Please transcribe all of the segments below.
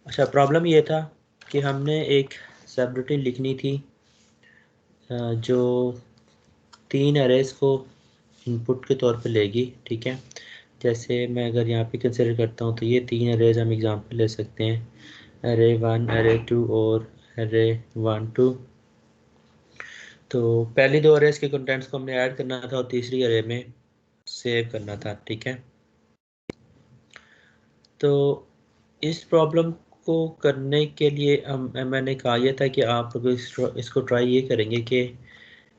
अच्छा, प्रॉब्लम ये था कि हमने एक सब रूटीन लिखनी थी जो 3 अरेज को इनपुट के तौर पे लेगी, ठीक है। जैसे मैं अगर यहाँ पे कंसिडर करता हूँ तो ये 3 अरेज हम एग्जांपल ले सकते हैं, अरे 1, अरे 2 और अरे 1 2। तो पहली 2 अरेज के कंटेंट्स को हमने ऐड करना था और तीसरी अरे में सेव करना था, ठीक है। तो इस प्रॉब्लम को करने के लिए मैंने कहा यह था कि आप लोग इसको ट्राई ये करेंगे कि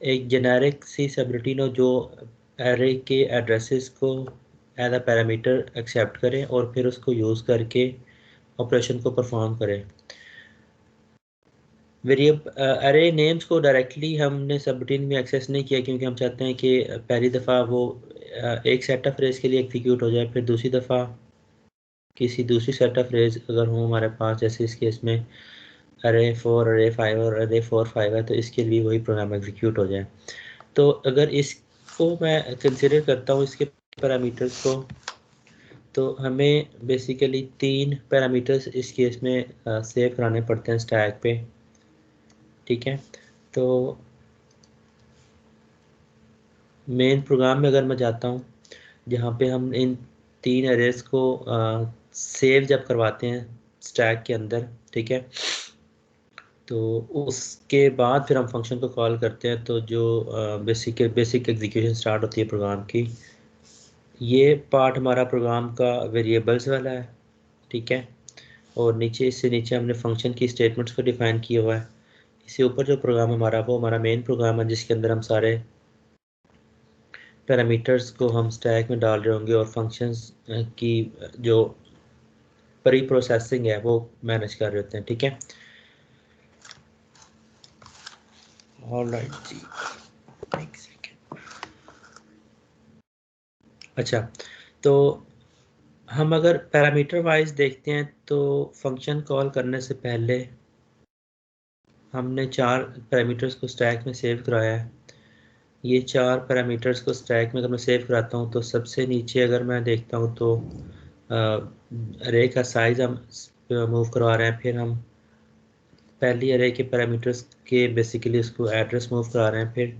एक जेनेरिक सी सबरूटीन हो जो एरे के एड्रेसेस को एज अ पैरामीटर एक्सेप्ट करें और फिर उसको यूज़ करके ऑपरेशन को परफॉर्म करें। वेरिएबल अरे नेम्स को डायरेक्टली हमने सबरूटीन में एक्सेस नहीं किया क्योंकि हम चाहते हैं कि पहली दफ़ा वो एक सेट ऑफ रेज के लिए एग्जीक्यूट हो जाए, फिर दूसरी दफ़ा किसी दूसरी सेट ऑफ रेज अगर हो हमारे पास, जैसे इस केस में अरे 4 अरे 5 और अरे 4 5 है, तो इसके लिए वही प्रोग्राम एग्जीक्यूट हो जाए। तो अगर इसको मैं कंसिडर करता हूँ इसके पैरामीटर्स को, तो हमें बेसिकली 3 पैरामीटर्स इस केस में सेव कराने पड़ते हैं स्टैक पे, ठीक है। तो मेन प्रोग्राम में अगर मैं जाता हूँ जहाँ पे हम इन 3 अरेज को सेव जब करवाते हैं स्टैक के अंदर, ठीक है, तो उसके बाद फिर हम फंक्शन को कॉल करते हैं, तो जो बेसिक एग्जीक्यूशन स्टार्ट होती है प्रोग्राम की। ये पार्ट हमारा प्रोग्राम का वेरिएबल्स वाला है, ठीक है। और नीचे, इससे नीचे हमने फंक्शन की स्टेटमेंट्स को डिफाइन किया हुआ है। इससे ऊपर जो प्रोग्राम हमारा वो हमारा मेन प्रोग्राम है जिसके अंदर हम सारे पैरामीटर्स को हम स्टैक में डाल रहे होंगे और फंक्शंस की जो प्री प्रोसेसिंग है वो मैनेज कर रहे होते हैं, ठीक है। ऑलराइट जी, एक सेकेंड। अच्छा, तो हम अगर पैरामीटर वाइज देखते हैं तो फंक्शन कॉल करने से पहले हमने 4 पैरामीटर्स को स्टैक में सेव कराया है। ये 4 पैरामीटर्स को स्टैक में अगर मैं सेव कराता हूँ तो सबसे नीचे अगर मैं देखता हूँ तो अरे का साइज हम मूव करवा रहे हैं, फिर हम पहली अरे के पैरामीटर्स के बेसिकली उसको एड्रेस मूव करा रहे हैं, फिर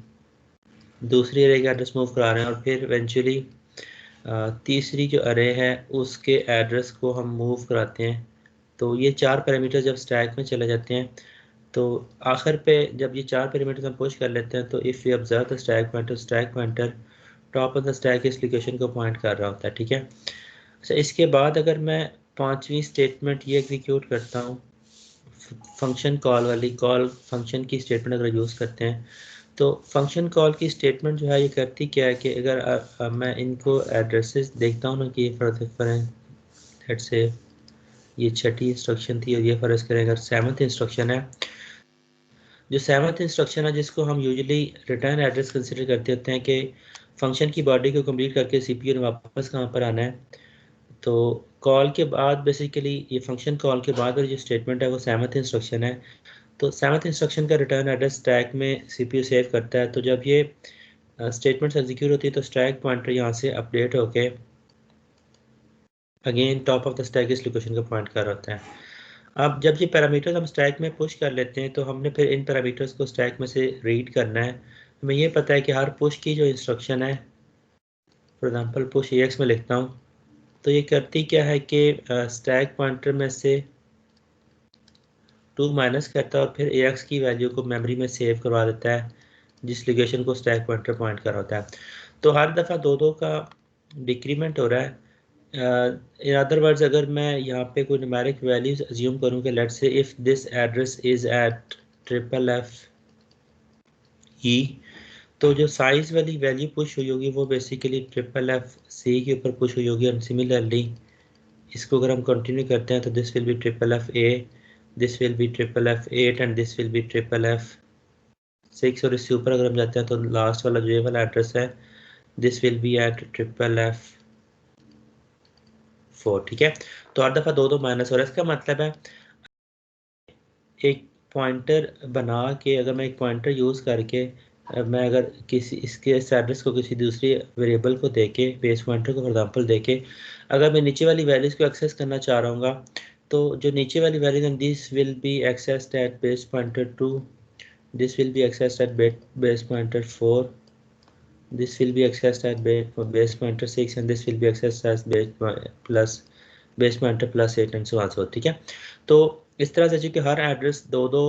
दूसरी अरे का एड्रेस मूव करा रहे हैं और फिर इवेंचुअली तीसरी जो अरे है उसके एड्रेस को हम मूव कराते हैं। तो ये 4 पैरामीटर जब स्टैक में चले जाते हैं तो आखिर पे जब ये 4 पैरामीटर्स हम पुश कर लेते हैं तो if you observe the stack pointer top of the stack इस लोकेशन को पॉइंट कर रहा होता है, ठीक है। अच्छा, इसके बाद अगर मैं 5वीं स्टेटमेंट ये एग्जीक्यूट करता हूँ, फंक्शन कॉल वाली कॉल फंक्शन की स्टेटमेंट अगर यूज़ करते हैं तो फंक्शन कॉल की स्टेटमेंट जो है ये करती क्या है कि अगर मैं इनको एड्रेसेस देखता हूँ ना कि लेट्स से ये छठी इंस्ट्रक्शन थी और ये फ़र्ज़ करें अगर 7th इंस्ट्रक्शन है, जो 7th इंस्ट्रक्शन है जिसको हम यूजुअली रिटर्न एड्रेस कंसिडर करते होते हैं कि फंक्शन की बॉडी को कंप्लीट करके सीपीयू ने वापस कहाँ पर आना है। तो कॉल के बाद बेसिकली ये फंक्शन कॉल के बाद वाली जो स्टेटमेंट है वो 7th इंस्ट्रक्शन है। तो 7th इंस्ट्रक्शन का रिटर्न एड्रेस स्टैक में सीपीयू सेव करता है। तो जब ये स्टेटमेंट्स एग्जीक्यूट होती है तो स्टैक पॉइंटर यहाँ से अपडेट होके again top of the stack इस लोकेशन को पॉइंट कर होता है। अब जब ये पैरामीटर्स हम स्टैक में पुश कर लेते हैं तो हमने फिर इन पैरामीटर्स को स्टैक में से रीड करना है। हमें ये पता है कि हर पुश की जो इंस्ट्रक्शन है, फॉर एग्जांपल पुश EX में लिखता हूँ, तो ये करती क्या है कि स्टैक पॉइंटर में से 2 माइनस करता है और फिर AX की वैल्यू को मेमोरी में सेव करवा देता है जिस लोकेशन को स्टैक पॉइंटर पॉइंट कर होता है। तो हर दफ़ा 2-2 का डिक्रीमेंट हो रहा है। इन अदर वर्ड्स अगर मैं यहाँ पे कोई न्यूमेरिक वैल्यूज अज्यूम करूँ कि let's say if this address is at FFE, तो जो साइज़ वाली वैल्यू पुश हुई होगी वो बेसिकली FFC के ऊपर पुश हुई होगी। और सिमिलरली इसको अगर हम कंटिन्यू करते हैं तो this will B FFA, this will B FFF8 and this will B FFF6। और इससे ऊपर अगर हम जाते हैं तो लास्ट वाला जो ये वाला एड्रेस है this will B eight FFF4, ठीक है। तो हर दफ़ा 2-2 माइनस हो रहा है। इसका मतलब है एक पॉइंटर बना के अगर मैं एक पॉइंटर यूज़ करके मैं अगर किसी इसके इस एड्रेस को किसी दूसरी वेरिएबल को देके बेस पॉइंटर को फॉर एग्जांपल देके अगर मैं नीचे वाली वैल्यूज़ को एक्सेस करना चाह रहा हूँ तो जो नीचे वाली value this will be accessed at base pointer 2, this will be accessed at base pointer 4, this will be accessed at base pointer 6 and this will be accessed as base pointer plus 8 and so on so ठीक है। तो इस तरह से चूंकि हर address दो दो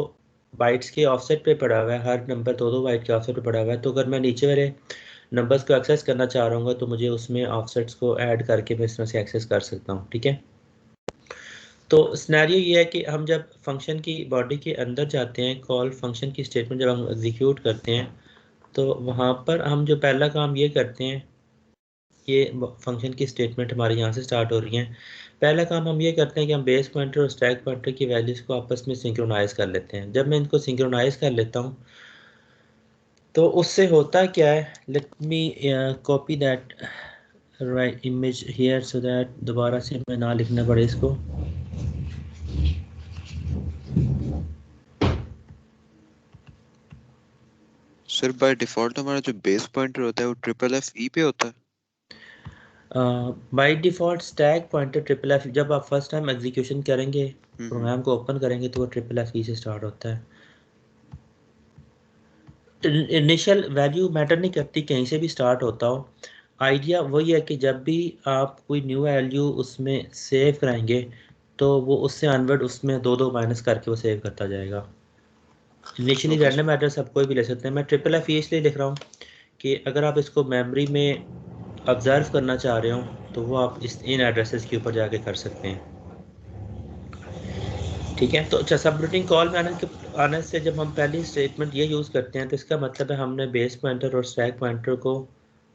bytes के ऑफसेट पे पड़ा हुआ है, हर नंबर दो दो बाइट के ऑफसेट पे पड़ा हुआ है, तो अगर मैं नीचे वाले नंबर्स को एक्सेस करना चाह रहा हूँ तो मुझे उसमें ऑफसेट्स को ऐड करके मैं इस तरह से एक्सेस कर सकता हूँ। ठीक है, तो स्नैरियो ये है कि हम जब फंक्शन की बॉडी के अंदर जाते हैं, कॉल फंक्शन की स्टेटमेंट जब हम एग्जीक्यूट करते हैं, तो वहाँ पर हम जो पहला काम ये करते हैं, ये फंक्शन की स्टेटमेंट हमारे यहाँ से स्टार्ट हो रही है। पहला काम हम ये करते हैं कि हम बेस पॉइंटर और स्टैक पॉइंटर की वैल्यूज़ को आपस में सिंक्रोनाइज़ कर लेते हैं। जब मैं इनको सिंक्रोनाइज़ कर लेता हूँ तो उससे होता क्या है, let me copy that right image here so that दोबारा से मैं ना लिखना पड़े इसको। सर बाय डिफॉल्ट हमारा जो बेस पॉइंटर होता है वो FFFE पे होता है। By default stack pointer FFF जब आप फर्स्ट टाइम एग्जीक्यूशन करेंगे, प्रोग्राम को ओपन करेंगे तो वो FFFE से स्टार्ट होता है। इनिशियल वैल्यू मैटर नहीं करती, कहीं से भी स्टार्ट होता हो। आइडिया वही है कि जब भी आप कोई न्यू वैल्यू उसमें सेव कराएंगे तो वो उससे अनवर्ड उसमें दो दो माइनस करके वो सेव करता जाएगा। इनिशियली ओके रैंडम एड्रेस आप कोई भी ले सकते हैं। मैं FFF इसलिए लिख रहा हूँ कि अगर आप इसको मेमोरी में ऑब्जर्व करना चाह रहे हो तो वो आप इन एड्रेसेस के ऊपर जाके कर सकते हैं। ठीक है, तो अच्छा, सब रूटीन कॉल में आने से जब हम पहली स्टेटमेंट ये यूज़ करते हैं तो इसका मतलब है हमने बेस पॉइंटर और स्टैक पॉइंटर को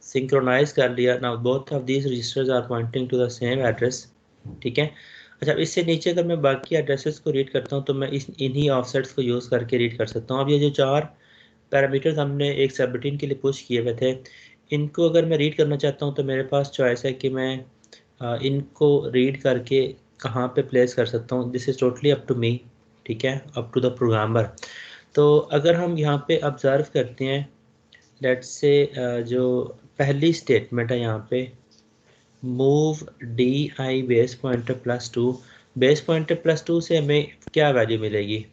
सिंक्रोनाइज कर लिया। Now both of these registers are pointing to the same address. ठीक है, अच्छा, इससे नीचे अगर मैं बाकी एड्रेसेस को रीड करता हूँ तो मैं इन्हीं ऑफसेट्स को यूज़ करके रीड कर सकता हूँ। अब ये जो चार पैरामीटर्स हमने एक सब रूटीन के लिए पुश किए हुए थे, इनको अगर मैं रीड करना चाहता हूँ तो मेरे पास चॉइस है कि मैं इनको रीड करके कहाँ पे प्लेस कर सकता हूँ। This is totally up to me. ठीक है, अप टू द प्रोग्रामर। तो अगर हम यहाँ पे ऑब्ज़र्व करते हैं, लेट्स से जो पहली स्टेटमेंट है यहाँ पे, move D I base pointer +2, base pointer +2 से हमें क्या वैल्यू मिलेगी?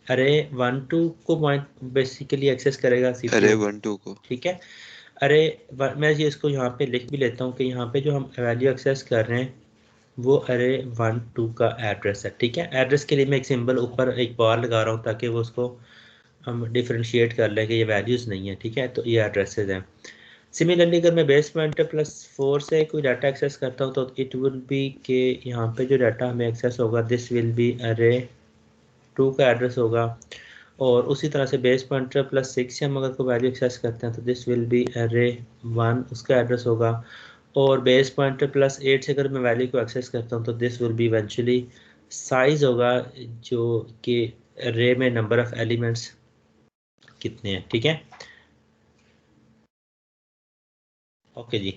अरे 1 2 को बेसिकली एक्सेस करेगा अरे सीपीयू। 1 2 को। ठीक है, अरे मैं ये इसको यहाँ पे लिख भी लेता हूँ कि यहाँ पे जो हम वैल्यू एक्सेस कर रहे हैं वो अरे 1 2 का एड्रेस है। ठीक है, एड्रेस के लिए मैं एक सिंबल ऊपर एक बार लगा रहा हूँ ताकि वो उसको हम डिफ्रेंशिएट कर लें कि ये वैल्यूज़ नहीं है। ठीक है, तो ये एड्रेसेस हैं। सिमिलरली अगर मैं बेस पॉइंटर +4 से कोई डाटा एक्सेस करता हूँ तो इट विल बी के यहाँ पे जो डाटा हमें एक्सेस होगा दिस विल बी अरे 2 का एड्रेस होगा। और उसी तरह से बेस पॉइंटर +6 से हम अगर कोई वैल्यू एक्सेस करते हैं तो दिस विल बी अरे 1 उसका एड्रेस होगा। और बेस पॉइंटर +8 से अगर मैं वैल्यू को एक्सेस करता हूँ तो this will B eventually size होगा, जो कि अरे में नंबर ऑफ एलिमेंट्स कितने हैं। ठीक है, ओके जी।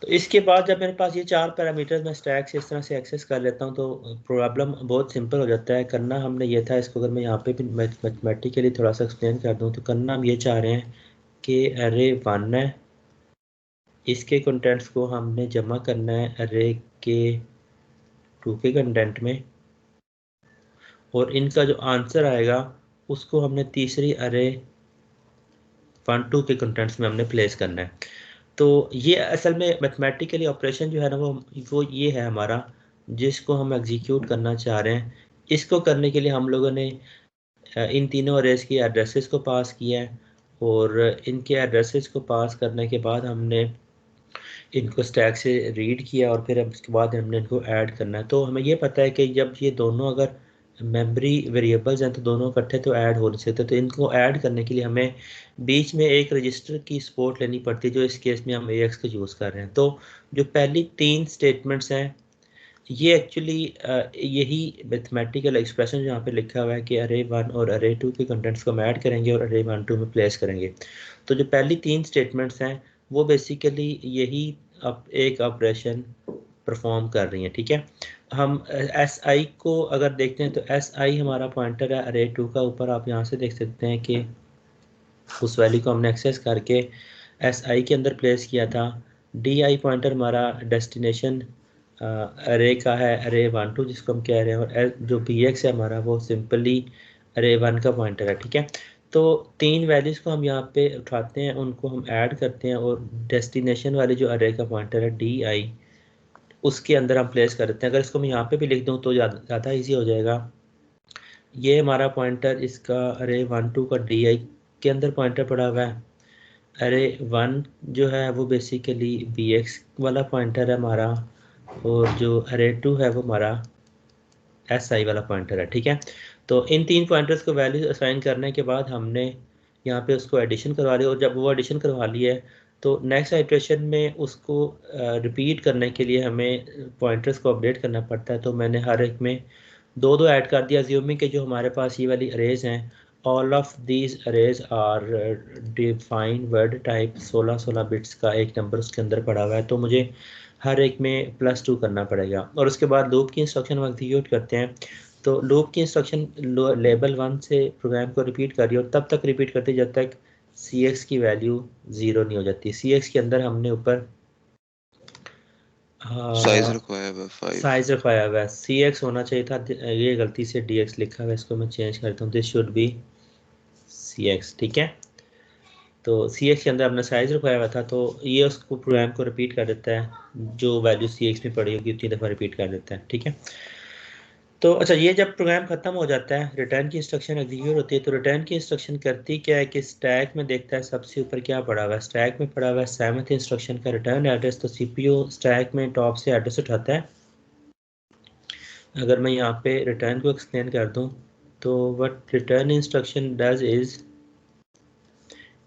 तो इसके बाद जब मेरे पास ये चार पैरामीटर्स मैं स्टैक से इस तरह से एक्सेस कर लेता हूँ तो प्रॉब्लम बहुत सिंपल हो जाता है। करना हमने ये था, इसको अगर मैं यहाँ पे भी मैथमेटिकली थोड़ा सा एक्सप्लेन कर दूँ तो करना हम ये चाह रहे हैं कि अरे 1 है, इसके कंटेंट्स को हमने जमा करना है अरे के 2 के कंटेंट में, और इनका जो आंसर आएगा उसको हमने तीसरी अरे 1 2 के कंटेंट्स में हमने प्लेस करना है। तो ये असल में मैथमेटिकली ऑपरेशन जो है ना वो ये है हमारा, जिसको हम एग्जीक्यूट करना चाह रहे हैं। इसको करने के लिए हम लोगों ने इन तीनों अरेज की एड्रेसेस को पास किया है, और इनके एड्रेसेस को पास करने के बाद हमने इनको स्टैक से रीड किया और फिर अब उसके बाद हमने इनको ऐड करना है। तो हमें ये पता है कि जब ये दोनों अगर मेमोरी वेरिएबल्स हैं तो दोनों इकट्ठे तो ऐड हो नहीं सकते। तो इनको ऐड करने के लिए हमें बीच में एक रजिस्टर की सपोर्ट लेनी पड़ती है, जो इस केस में हम AX को यूज़ कर रहे हैं। तो जो पहली तीन स्टेटमेंट्स हैं ये एक्चुअली यही मैथमेटिकल एक्सप्रेशन जो यहाँ पे लिखा हुआ है कि अरे 1 और अरे 2 के कंटेंट्स को हम ऐड करेंगे और अरे 1 2 में प्लेस करेंगे। तो जो पहली तीन स्टेटमेंट्स हैं वो बेसिकली यही अब एक ऑपरेशन परफॉर्म कर रही हैं। ठीक है, हम SI को अगर देखते हैं तो SI हमारा पॉइंटर है अरे 2 का। ऊपर आप यहाँ से देख सकते हैं कि उस वैल्यू को हमने एक्सेस करके SI के अंदर प्लेस किया था। DI पॉइंटर हमारा डेस्टिनेशन अरे का है अरे 1 2 जिसको हम कह रहे हैं, और जो बी एक्स है हमारा वो सिंपली अरे 1 का पॉइंटर है। ठीक है, तो तीन वैल्यूज को हम यहाँ पे उठाते हैं, उनको हम ऐड करते हैं और डेस्टिनेशन वाली जो अरे का पॉइंटर है डी आई, उसके अंदर हम प्लेस कर देते हैं। अगर इसको मैं यहाँ पे भी लिख दूँ तो ज़्यादा ईजी हो जाएगा। ये हमारा पॉइंटर इसका अरे 1 2 का डी आई के अंदर पॉइंटर पड़ा हुआ है। अरे 1 जो है वो बेसिकली बी एक्स वाला पॉइंटर है हमारा, और जो अरे 2 है वो हमारा एस आई वाला पॉइंटर है। ठीक है, तो इन तीन पॉइंटर्स को वैल्यू असाइन करने के बाद हमने यहाँ पे उसको एडिशन करवा लिया, और जब वो एडिशन करवा लिया है तो नेक्स्ट आइट्रेशन में उसको रिपीट करने के लिए हमें पॉइंटर्स को अपडेट करना पड़ता है। तो मैंने हर एक में दो दो ऐड कर दिया, अज्यूमिंग के जो हमारे पास ये वाली अरेज हैं, all of these arrays are defined word type, 16 bits का एक नंबर उसके अंदर पड़ा हुआ है, तो मुझे हर एक में +2 करना पड़ेगा। और उसके बाद लूप की इंस्ट्रक्शन हम एग्जीक्यूट करते हैं। तो लूप की इंस्ट्रक्शन लेवल 1 से प्रोग्राम को रिपीट कर रही है, और तब तक रिपीट करती है जब तक सी एक्स की वैल्यू 0 नहीं हो जाती। सी एक्स के अंदर हमने ऊपर साइज रखवाया हुआ 5। साइज रखवाया हुआ है, सी एक्स होना चाहिए था, ये गलती से डी एक्स लिखा हुआ है, इसको मैं चेंज करता हूँ, this should be C X. ठीक है, तो सी एक्स के अंदर हमने साइज रखवाया हुआ था, तो ये उसको प्रोग्राम को रिपीट कर देता है, जो वैल्यू सी एक्स में पड़ी होगी उतनी दफ़ा रिपीट कर देता है। ठीक है, तो अच्छा, ये जब प्रोग्राम खत्म हो जाता है, रिटर्न की इंस्ट्रक्शन एग्जीक्यूट होती है, तो रिटर्न की इंस्ट्रक्शन करती क्या है कि स्टैक में देखता है सबसे ऊपर क्या पड़ा हुआ है। स्टैक में पड़ा हुआ है 7th इंस्ट्रक्शन का रिटर्न एड्रेस, तो सीपीयू स्टैक में टॉप से एड्रेस उठाता है। अगर मैं यहाँ पे रिटर्न को एक्सप्लेन कर दूँ, तो what return instruction does is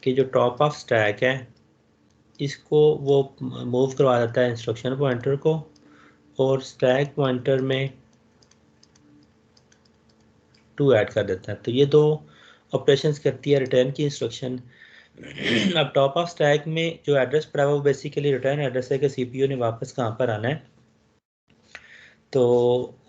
कि जो टॉप ऑफ स्टैक है इसको वो मूव करवा देता है इंस्ट्रक्शन पॉइंटर को, और स्टैक पॉइंटर में 2 ऐड कर देता है। तो ये दो ऑपरेशंस करती है रिटर्न की इंस्ट्रक्शन। अब टॉप ऑफ स्टैक में जो एड्रेस पड़ा हुआ वो बेसिकली रिटर्न एड्रेस है कि सीपीयू ने वापस कहाँ पर आना है। तो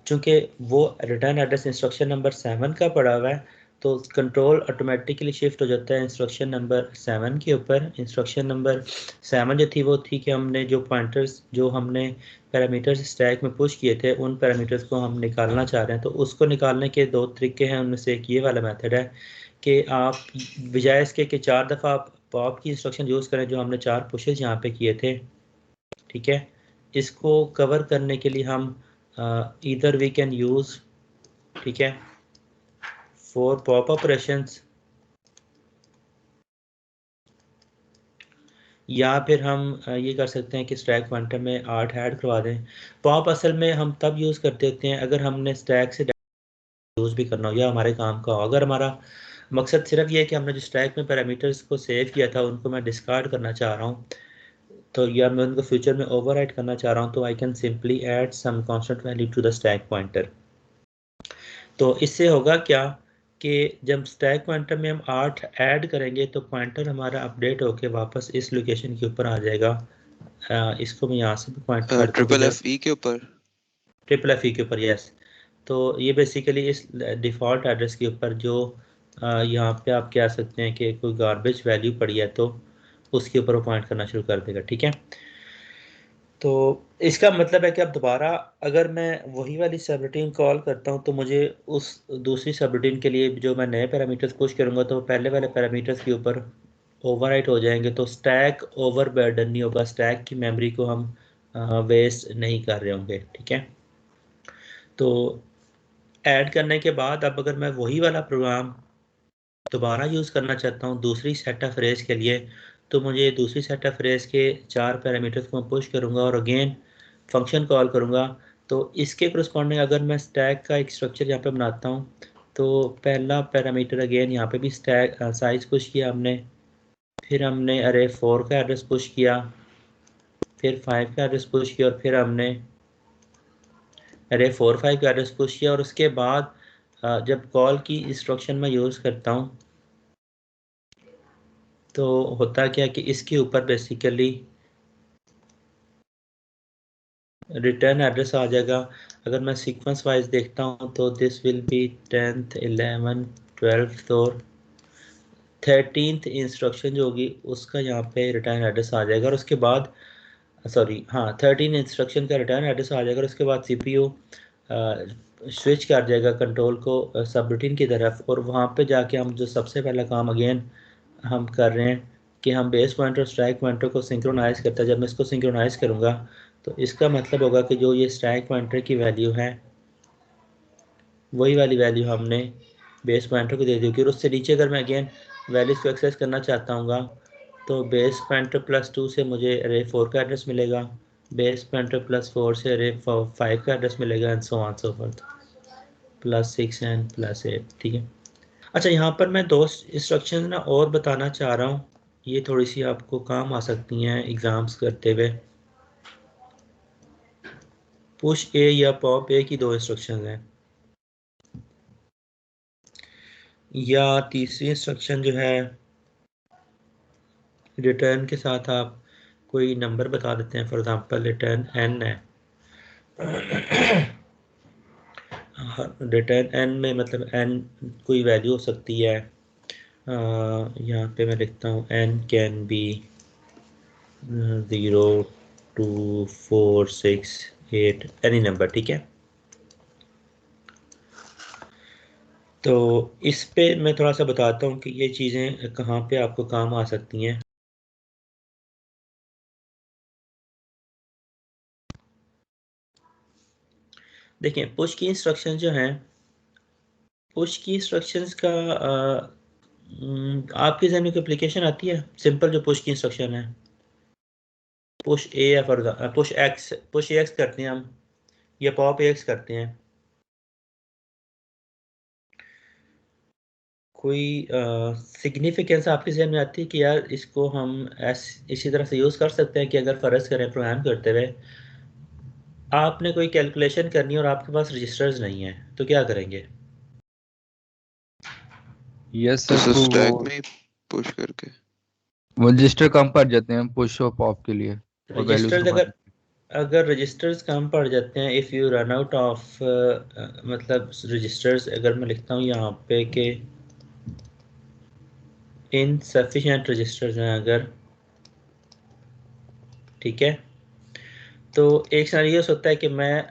चूंकि वो रिटर्न एड्रेस इंस्ट्रक्शन नंबर 7 का पड़ा हुआ है, तो कंट्रोल ऑटोमेटिकली शिफ्ट हो जाता है इंस्ट्रक्शन नंबर 7 के ऊपर। इंस्ट्रक्शन नंबर 7 जो थी वो थी कि हमने जो पॉइंटर्स, जो हमने पैरामीटर्स स्टैक में पुश किए थे, उन पैरामीटर्स को हम निकालना चाह रहे हैं। तो उसको निकालने के दो तरीके हैं, उनमें से एक ये वाला मेथड है कि आप बजाय इसके कि 4 दफ़ा आप पॉप की इंस्ट्रक्शन यूज़ करें, जो हमने 4 पुशेस यहाँ पे किए थे। ठीक है, इसको कवर करने के लिए हम ईदर वी कैन यूज़, ठीक है, फॉर पॉप ऑपरेशंस, या फिर हम ये कर सकते हैं कि स्टैक पॉइंटर में 8 ऐड करवा दें। पॉप असल में हम तब यूज़ करते होते हैं अगर हमने स्टैक से यूज़ भी करना हो या हमारे काम का हो। अगर हमारा मकसद सिर्फ ये है कि हमने जो स्टैक में पैरामीटर्स को सेव किया था उनको मैं डिस्कार्ड करना चाह रहा हूँ, तो या मैं उनको फ्यूचर में ओवरराइट करना चाह रहा हूँ, तो I can simply add some constant value to the stack pointer. तो इससे होगा क्या कि जब स्टैक पॉइंटर में हम 8 ऐड करेंगे तो पॉइंटर हमारा अपडेट होके वापस इस लोकेशन के ऊपर आ जाएगा। इसको मैं यहाँ से भी पॉइंट कर दूँ कि ट्रिपल जब एफ ई के ऊपर। ट्रिपल एफ ई के ऊपर, यस, तो ये बेसिकली इस डिफ़ॉल्ट एड्रेस के ऊपर जो यहाँ पे आप कह सकते हैं कि कोई गार्बेज वैल्यू पड़ी है तो उसके ऊपर वो पॉइंट करना शुरू कर देगा। ठीक है, तो इसका मतलब है कि अब दोबारा अगर मैं वही वाली सबरूटीन कॉल करता हूँ तो मुझे उस दूसरी सबरूटीन के लिए जो मैं नए पैरामीटर्स पुश करूँगा तो पहले वाले पैरामीटर्स के ऊपर ओवरराइट हो जाएंगे, तो स्टैक ओवरबर्डन नहीं होगा, स्टैक की मेमोरी को हम वेस्ट नहीं कर रहे होंगे। ठीक है, तो ऐड करने के बाद अब अगर मैं वही वाला प्रोग्राम दोबारा यूज़ करना चाहता हूँ दूसरी सेट ऑफ रेस के लिए, तो मुझे दूसरी सेट ऑफ रेस के 4 पैरामीटर्स को मैं पुश करूँगा और अगेन फंक्शन कॉल करूँगा। तो इसके करस्पॉन्डिंग अगर मैं स्टैक का एक स्ट्रक्चर यहाँ पे बनाता हूँ, तो पहला पैरामीटर अगेन यहाँ पे भी स्टैक साइज पुश किया हमने, फिर हमने अरे 4 का एड्रेस पुश किया, फिर 5 का एड्रेस पुश किया, और फिर हमने अरे 4 5 का एड्रेस पुश किया। और उसके बाद जब कॉल की इंस्ट्रक्शन मैं यूज़ करता हूँ तो होता क्या कि इसके ऊपर बेसिकली रिटर्न एड्रेस आ जाएगा। अगर मैं सीक्वेंस वाइज देखता हूँ तो this will B 10th 11th 12th और 13th इंस्ट्रक्शन जो होगी उसका यहाँ पे रिटर्न एड्रेस आ जाएगा। और उसके बाद सॉरी हाँ 13 इंस्ट्रक्शन का रिटर्न एड्रेस आ जाएगा और उसके बाद CPU स्विच कर जाएगा कंट्रोल को सब रूटीन की तरफ, और वहाँ पे जाके हम जो सबसे पहला काम अगेन हम कर रहे हैं कि हम बेस पॉइंटर और स्ट्राइक पॉइंटर को सिंक्रोनाइज़ करते हैं। जब मैं इसको सिंक्रोनाइज़ करूँगा तो इसका मतलब होगा कि जो ये स्ट्राइक पॉइंटर की वैल्यू है वही वाली वैल्यू हमने बेस पॉइंटर को दे दी होगी, और उससे नीचे अगर मैं अगेन वैल्यूज़ को एक्सेस करना चाहता हूँ तो बेस पॉइंटर +2 से मुझे अरे 4 का एड्रेस मिलेगा, बेस पॉइंटर +4 से अरे 5 का एड्रेस मिलेगा, and so on so forth, +6 and +8। ठीक है। अच्छा, यहाँ पर मैं दो इंस्ट्रक्शन ना और बताना चाह रहा हूँ, ये थोड़ी सी आपको काम आ सकती हैं एग्ज़ाम्स करते हुए। पुश ए या पॉप ए की दो इंस्ट्रक्शन हैं, या तीसरी इंस्ट्रक्शन जो है रिटर्न के साथ आप कोई नंबर बता देते हैं, फॉर एग्जांपल रिटर्न n है। रिटर्न n में मतलब n कोई वैल्यू हो सकती है, यहाँ पे मैं लिखता हूँ n can be 0 2 4 6 8 any number. ठीक है। तो इस पे मैं थोड़ा सा बताता हूँ कि ये चीज़ें कहाँ पे आपको काम आ सकती हैं। देखिए, पुश की इंस्ट्रक्शन जो हैं, पुश की इंस्ट्रक्शंस का आपके जहन में कोई एप्लीकेशन आती है सिंपल जो पुश की इंस्ट्रक्शन है? पुश ए या फॉर पुश एक्स करते हैं हम, या पॉप एक्स करते हैं। कोई सिग्निफिकेंस आपके जहन में आती है कि यार इसको हम इसी तरह से यूज़ कर सकते हैं कि अगर फ़र्ज़ करें प्रोग्राम करते हुए आपने कोई कैलकुलेशन करनी है और आपके पास रजिस्टर्स नहीं है तो क्या करेंगे? यस तो सर, सर तो स्टैक में पुश करके। वो रजिस्टर कम पड़ जाते हैं पुश और पॉप के लिए, और वैल्यूज रजिस्टर्स कम आ अगर जाती अगर रजिस्टर्स कम पड़ जाते हैं, if you run out of मतलब रजिस्टर्स, अगर मैं लिखता हूँ यहाँ पे कि इनसफिशिएंट रजिस्टर्स हैं अगर, ठीक है, तो एक सिनेरियो होता है कि मैं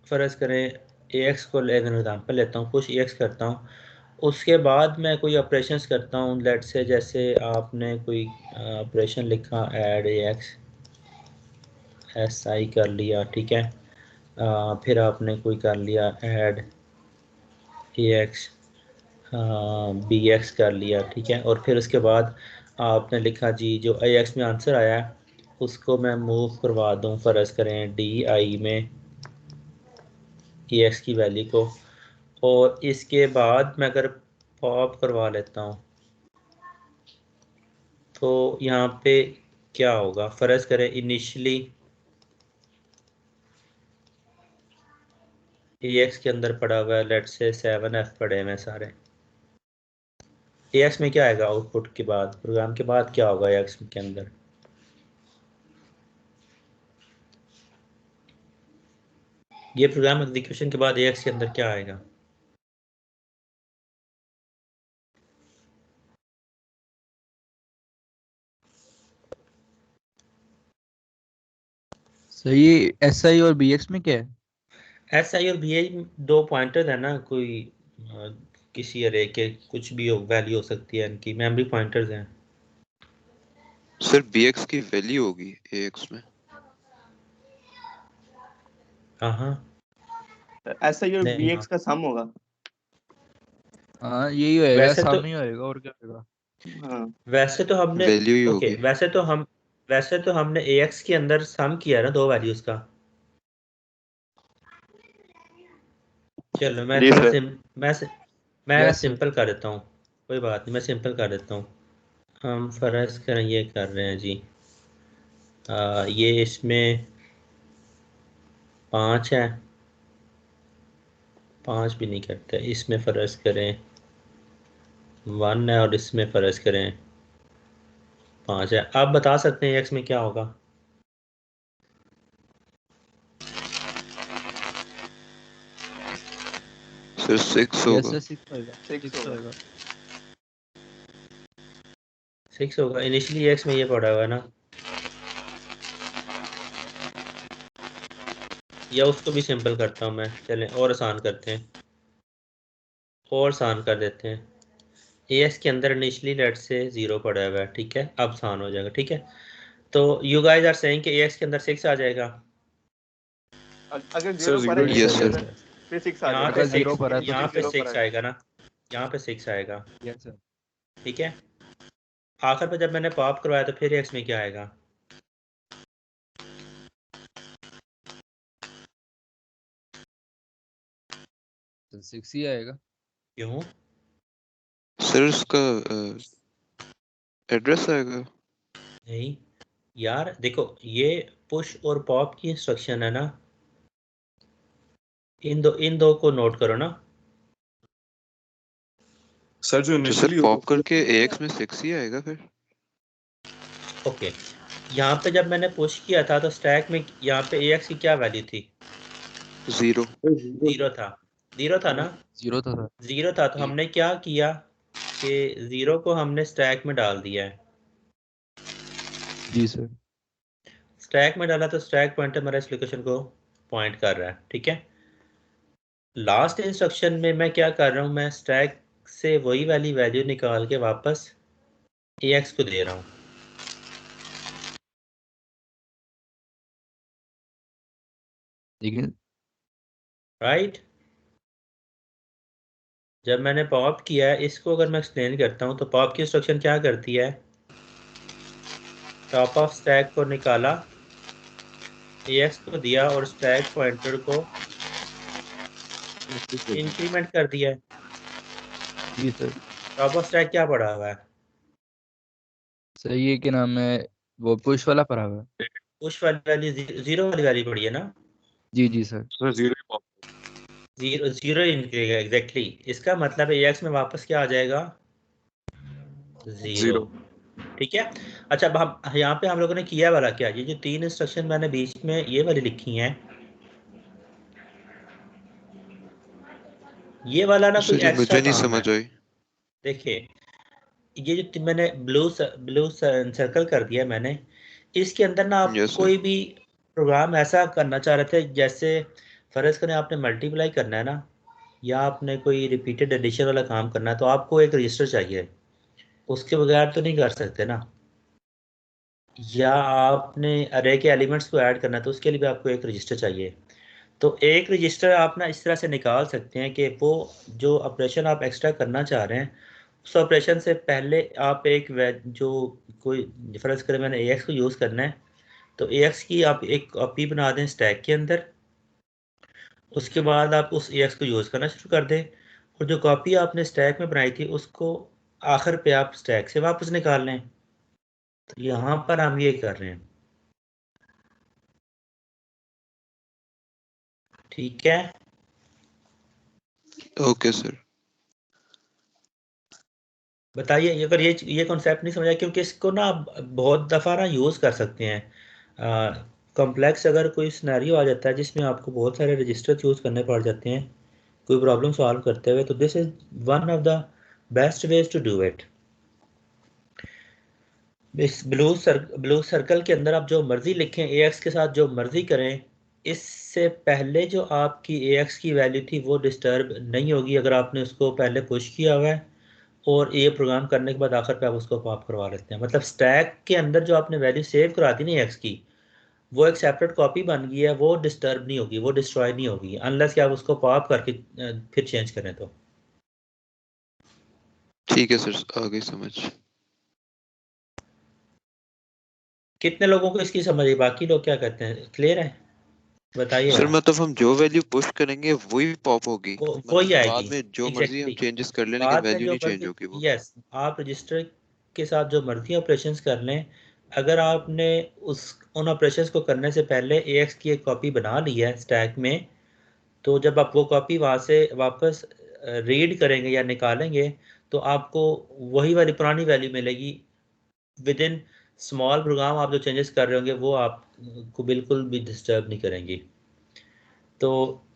फ़र्ज़ करें ए एक्स को एग्जांपल लेता हूँ, पुश ए एक्स करता हूँ, उसके बाद मैं कोई ऑपरेशंस करता हूँ, लेट से जैसे आपने कोई ऑपरेशन लिखा add A X S I कर लिया, ठीक है, फिर आपने कोई कर लिया add A X B X कर लिया, ठीक है, और फिर उसके बाद आपने लिखा जी जो ए एक्स में आंसर आया है उसको मैं मूव करवा दूँ, फ़र्ज़ करें डी आई में ए एक्स की वैल्यू को, और इसके बाद मैं अगर पॉप करवा लेता हूँ तो यहाँ पे क्या होगा? फ़र्ज़ करें इनिशियली ए एक्स के अंदर पड़ा हुआ है लेट से 7F पड़े हुए हैं सारे, ए एक्स में क्या आएगा आउटपुट के बाद, प्रोग्राम के बाद क्या होगा ए एक्स के अंदर? ये प्रोग्राम एग्जीक्यूशन के बाद ए एक्स के अंदर क्या आएगा? सर ये एस आई और बी एक्स में क्या है? एस आई और बी आई दो पॉइंटर है ना, कोई किसी अरे के कुछ भी हो वैल्यू हो सकती है, इनकी मेमोरी पॉइंटर्स हैं। सर bx की वैल्यू होगी ax में। हाँ ऐसा ही और नहीं bx हाँ, का सम होगा। हाँ यही होएगा, वैसे तो सामने ही होएगा, और क्या होएगा। हाँ वैसे तो हमने वैल्यू ही ओके होगी। वैसे तो हमने ए एक्स के अंदर सम किया ना दो वैल्यूज का। चलो मैं जी थोड़ा सर। मैं यस सर। सिंपल कर देता हूँ, कोई बात नहीं, मैं सिंपल कर देता हूँ। हम फ़र्ज़ करें ये कर रहे हैं जी, ये इसमें 5 है, 5 भी नहीं करते, इसमें फ़र्ज़ करें 1 है और इसमें फ़र्ज़ करें 5 है। आप बता सकते हैं एक्स में क्या होगा? सर 6 यस होगा। सर, 6 होएगा, 6 6 होगा। होएगा। 6 होगा, इनिशियली एक्स में ये पड़ा हुआ है ना। या उसको भी सिंपल करता हूँ मैं, चलें और आसान करते हैं, और आसान कर देते हैं। AX के अंदर इनिशियली लेट से 0 पड़ा हुआ है, ठीक है, अब आसान हो जाएगा, ठीक है। तो यू गाइस आर सेइंग कि AX के अंदर 6 आ जाएगा। अगर सर 0 पर जीरो है Yes, तो sir. फिर 6 आ यहाँ जाएगा। पे अगर 0 6, पर है तो यहाँ 6 पे 0 पर 6 है। आएगा ना, यहाँ पे 6 आएगा, यस सर। ठीक है। आखिर पे जब मैंने पॉप करवाया तो फिर AX में क्या आएगा? तो 6 ही आएगा। क्यों? सर उसका एड्रेस आएगा। नहीं यार, देखो ये पुश और पॉप की इंस्ट्रक्शन है ना, इन दो को नोट करो ना। सर जो तो सर इनिशियली पॉप करके AX में 6 ही आएगा फिर। ओके, यहाँ पे जब मैंने पुश किया था तो स्टैक में यहाँ पे AX की क्या वैल्यू थी? 0। 0 था, 0 था ना, 0 था सर। 0 था। तो जी। हमने क्या किया कि 0 को हमने स्टैक में डाल दिया है, जी सर। स्टैक में डाला तो स्टैक पॉइंटर मेरा इस लोकेशन को पॉइंट कर रहा है, ठीक है। लास्ट इंस्ट्रक्शन में मैं क्या कर रहा हूँ, मैं स्टैक से वही वाली वैल्यू निकाल के वापस AX को दे रहा हूँ, लेकिन राइट। जब मैंने पॉप किया है, इसको अगर मैं एक्सप्लेन करता हूँ तो पॉप की इंस्ट्रक्शन क्या करती है, टॉप ऑफ स्टैक को निकाला, AX को दिया और स्टैक पॉइंटर को इंक्रीमेंट कर दिया है। जी सर। टॉप ऑफ स्टैक क्या पड़ा हुआ है? सर ये क्या नाम है, वो पुश वाला पड़ा हुआ है। पुश वाली वैल्यू 0 वाली वैल्यू पड़ी है ना, जी सर। सर जीरो ही पॉप। 0 निकलेगा एग्जैक्टली। इसका मतलब AX में वापस क्या आ जाएगा? 0, जीरो। ठीक है। अच्छा, अब हम यहाँ पे हम लोगों ने किया वाला क्या, ये जो 3 इंस्ट्रक्शन मैंने बीच में ये वाली लिखी हैं, ये वाला ना कोई सर ये एक्स्ट्रा मुझे नहीं काम है। समझ आई। देखिए, ये जो मैंने ब्लू सर्कल कर दिया मैंने, इसके अंदर ना आप यस सर। कोई भी प्रोग्राम ऐसा करना चाह रहे थे, जैसे फर्ज करें आपने मल्टीप्लाई करना है ना, या आपने कोई रिपीटेड एडिशन वाला काम करना है, तो आपको एक रजिस्टर चाहिए, उसके बगैर तो नहीं कर सकते ना। या आपने अरे के एलिमेंट्स को ऐड करना है तो उसके लिए भी आपको एक रजिस्टर चाहिए। तो एक रजिस्टर आप ना इस तरह से निकाल सकते हैं कि वो जो ऑपरेशन आप एक्स्ट्रा करना चाह रहे हैं, उस ऑपरेशन से पहले आप जो कोई फ़र्ज़ करें मैंने AX को यूज़ करना है, तो AX की आप एक कॉपी बना दें स्टैक के अंदर, उसके बाद आप उस AX को यूज़ करना शुरू कर दें, और जो कॉपी आपने स्टैक में बनाई थी उसको आखिर पे आप स्टैक से वापस निकाल लें। तो यहाँ पर हम ये कर रहे हैं, ठीक है। Okay sir. बताइए अगर ये कॉन्सेप्ट नहीं समझा, क्योंकि इसको ना आप बहुत दफ़ा ना यूज़ कर सकते हैं। कॉम्प्लेक्स अगर कोई सिनेरियो आ जाता है जिसमें आपको बहुत सारे रजिस्टर यूज़ करने पड़ जाते हैं कोई प्रॉब्लम सॉल्व करते हुए, तो this is one of the best ways to do it. इस ब्लू सर्कल के अंदर आप जो मर्ज़ी लिखें, AX के साथ जो मर्ज़ी करें, इससे पहले जो आपकी AX की वैल्यू थी वो डिस्टर्ब नहीं होगी अगर आपने उसको पहले पुश किया हुआ है, और ये प्रोग्राम करने के बाद आखिर पे आप उसको पॉप करवा लेते हैं। मतलब स्टैक के अंदर जो आपने वैल्यू सेव करा दी ना एक्स की, वो एक सेपरेट कॉपी बन गई है, वो डिस्टर्ब नहीं होगी, वो डिस्ट्रॉय नहीं होगी, अनलेस कि आप उसको पॉप करके फिर चेंज करें तो। ठीक है सर, आ गई समझ। कितने लोगों को इसकी समझ आई, बाकी लोग क्या कहते हैं, क्लियर है? सर बताइएगा। मतलब हम जो वैल्यू पुश करेंगे वही पॉप होगी, वो ही मतलब आएगी, बाद में जो मर्जी हम एग्जैक्टली चेंजेस कर लें लेकिन बाद में वैल्यू जो नहीं चेंज मर्जी, होगी वो। यस, आप रजिस्टर के साथ जो मर्जी ऑपरेशंस कर लें, अगर आपने उस उन ऑपरेशंस को करने से पहले AX की एक कॉपी बना ली है स्टैक में, तो जब आप वो कॉपी वहाँ से वापस रीड करेंगे या निकालेंगे, तो आपको वही वाली पुरानी वैल्यू मिलेगी। विद इन स्मॉल प्रोग्राम आप जो चेंजेस कर रहे होंगे वो आपको बिल्कुल भी डिस्टर्ब नहीं करेंगी। तो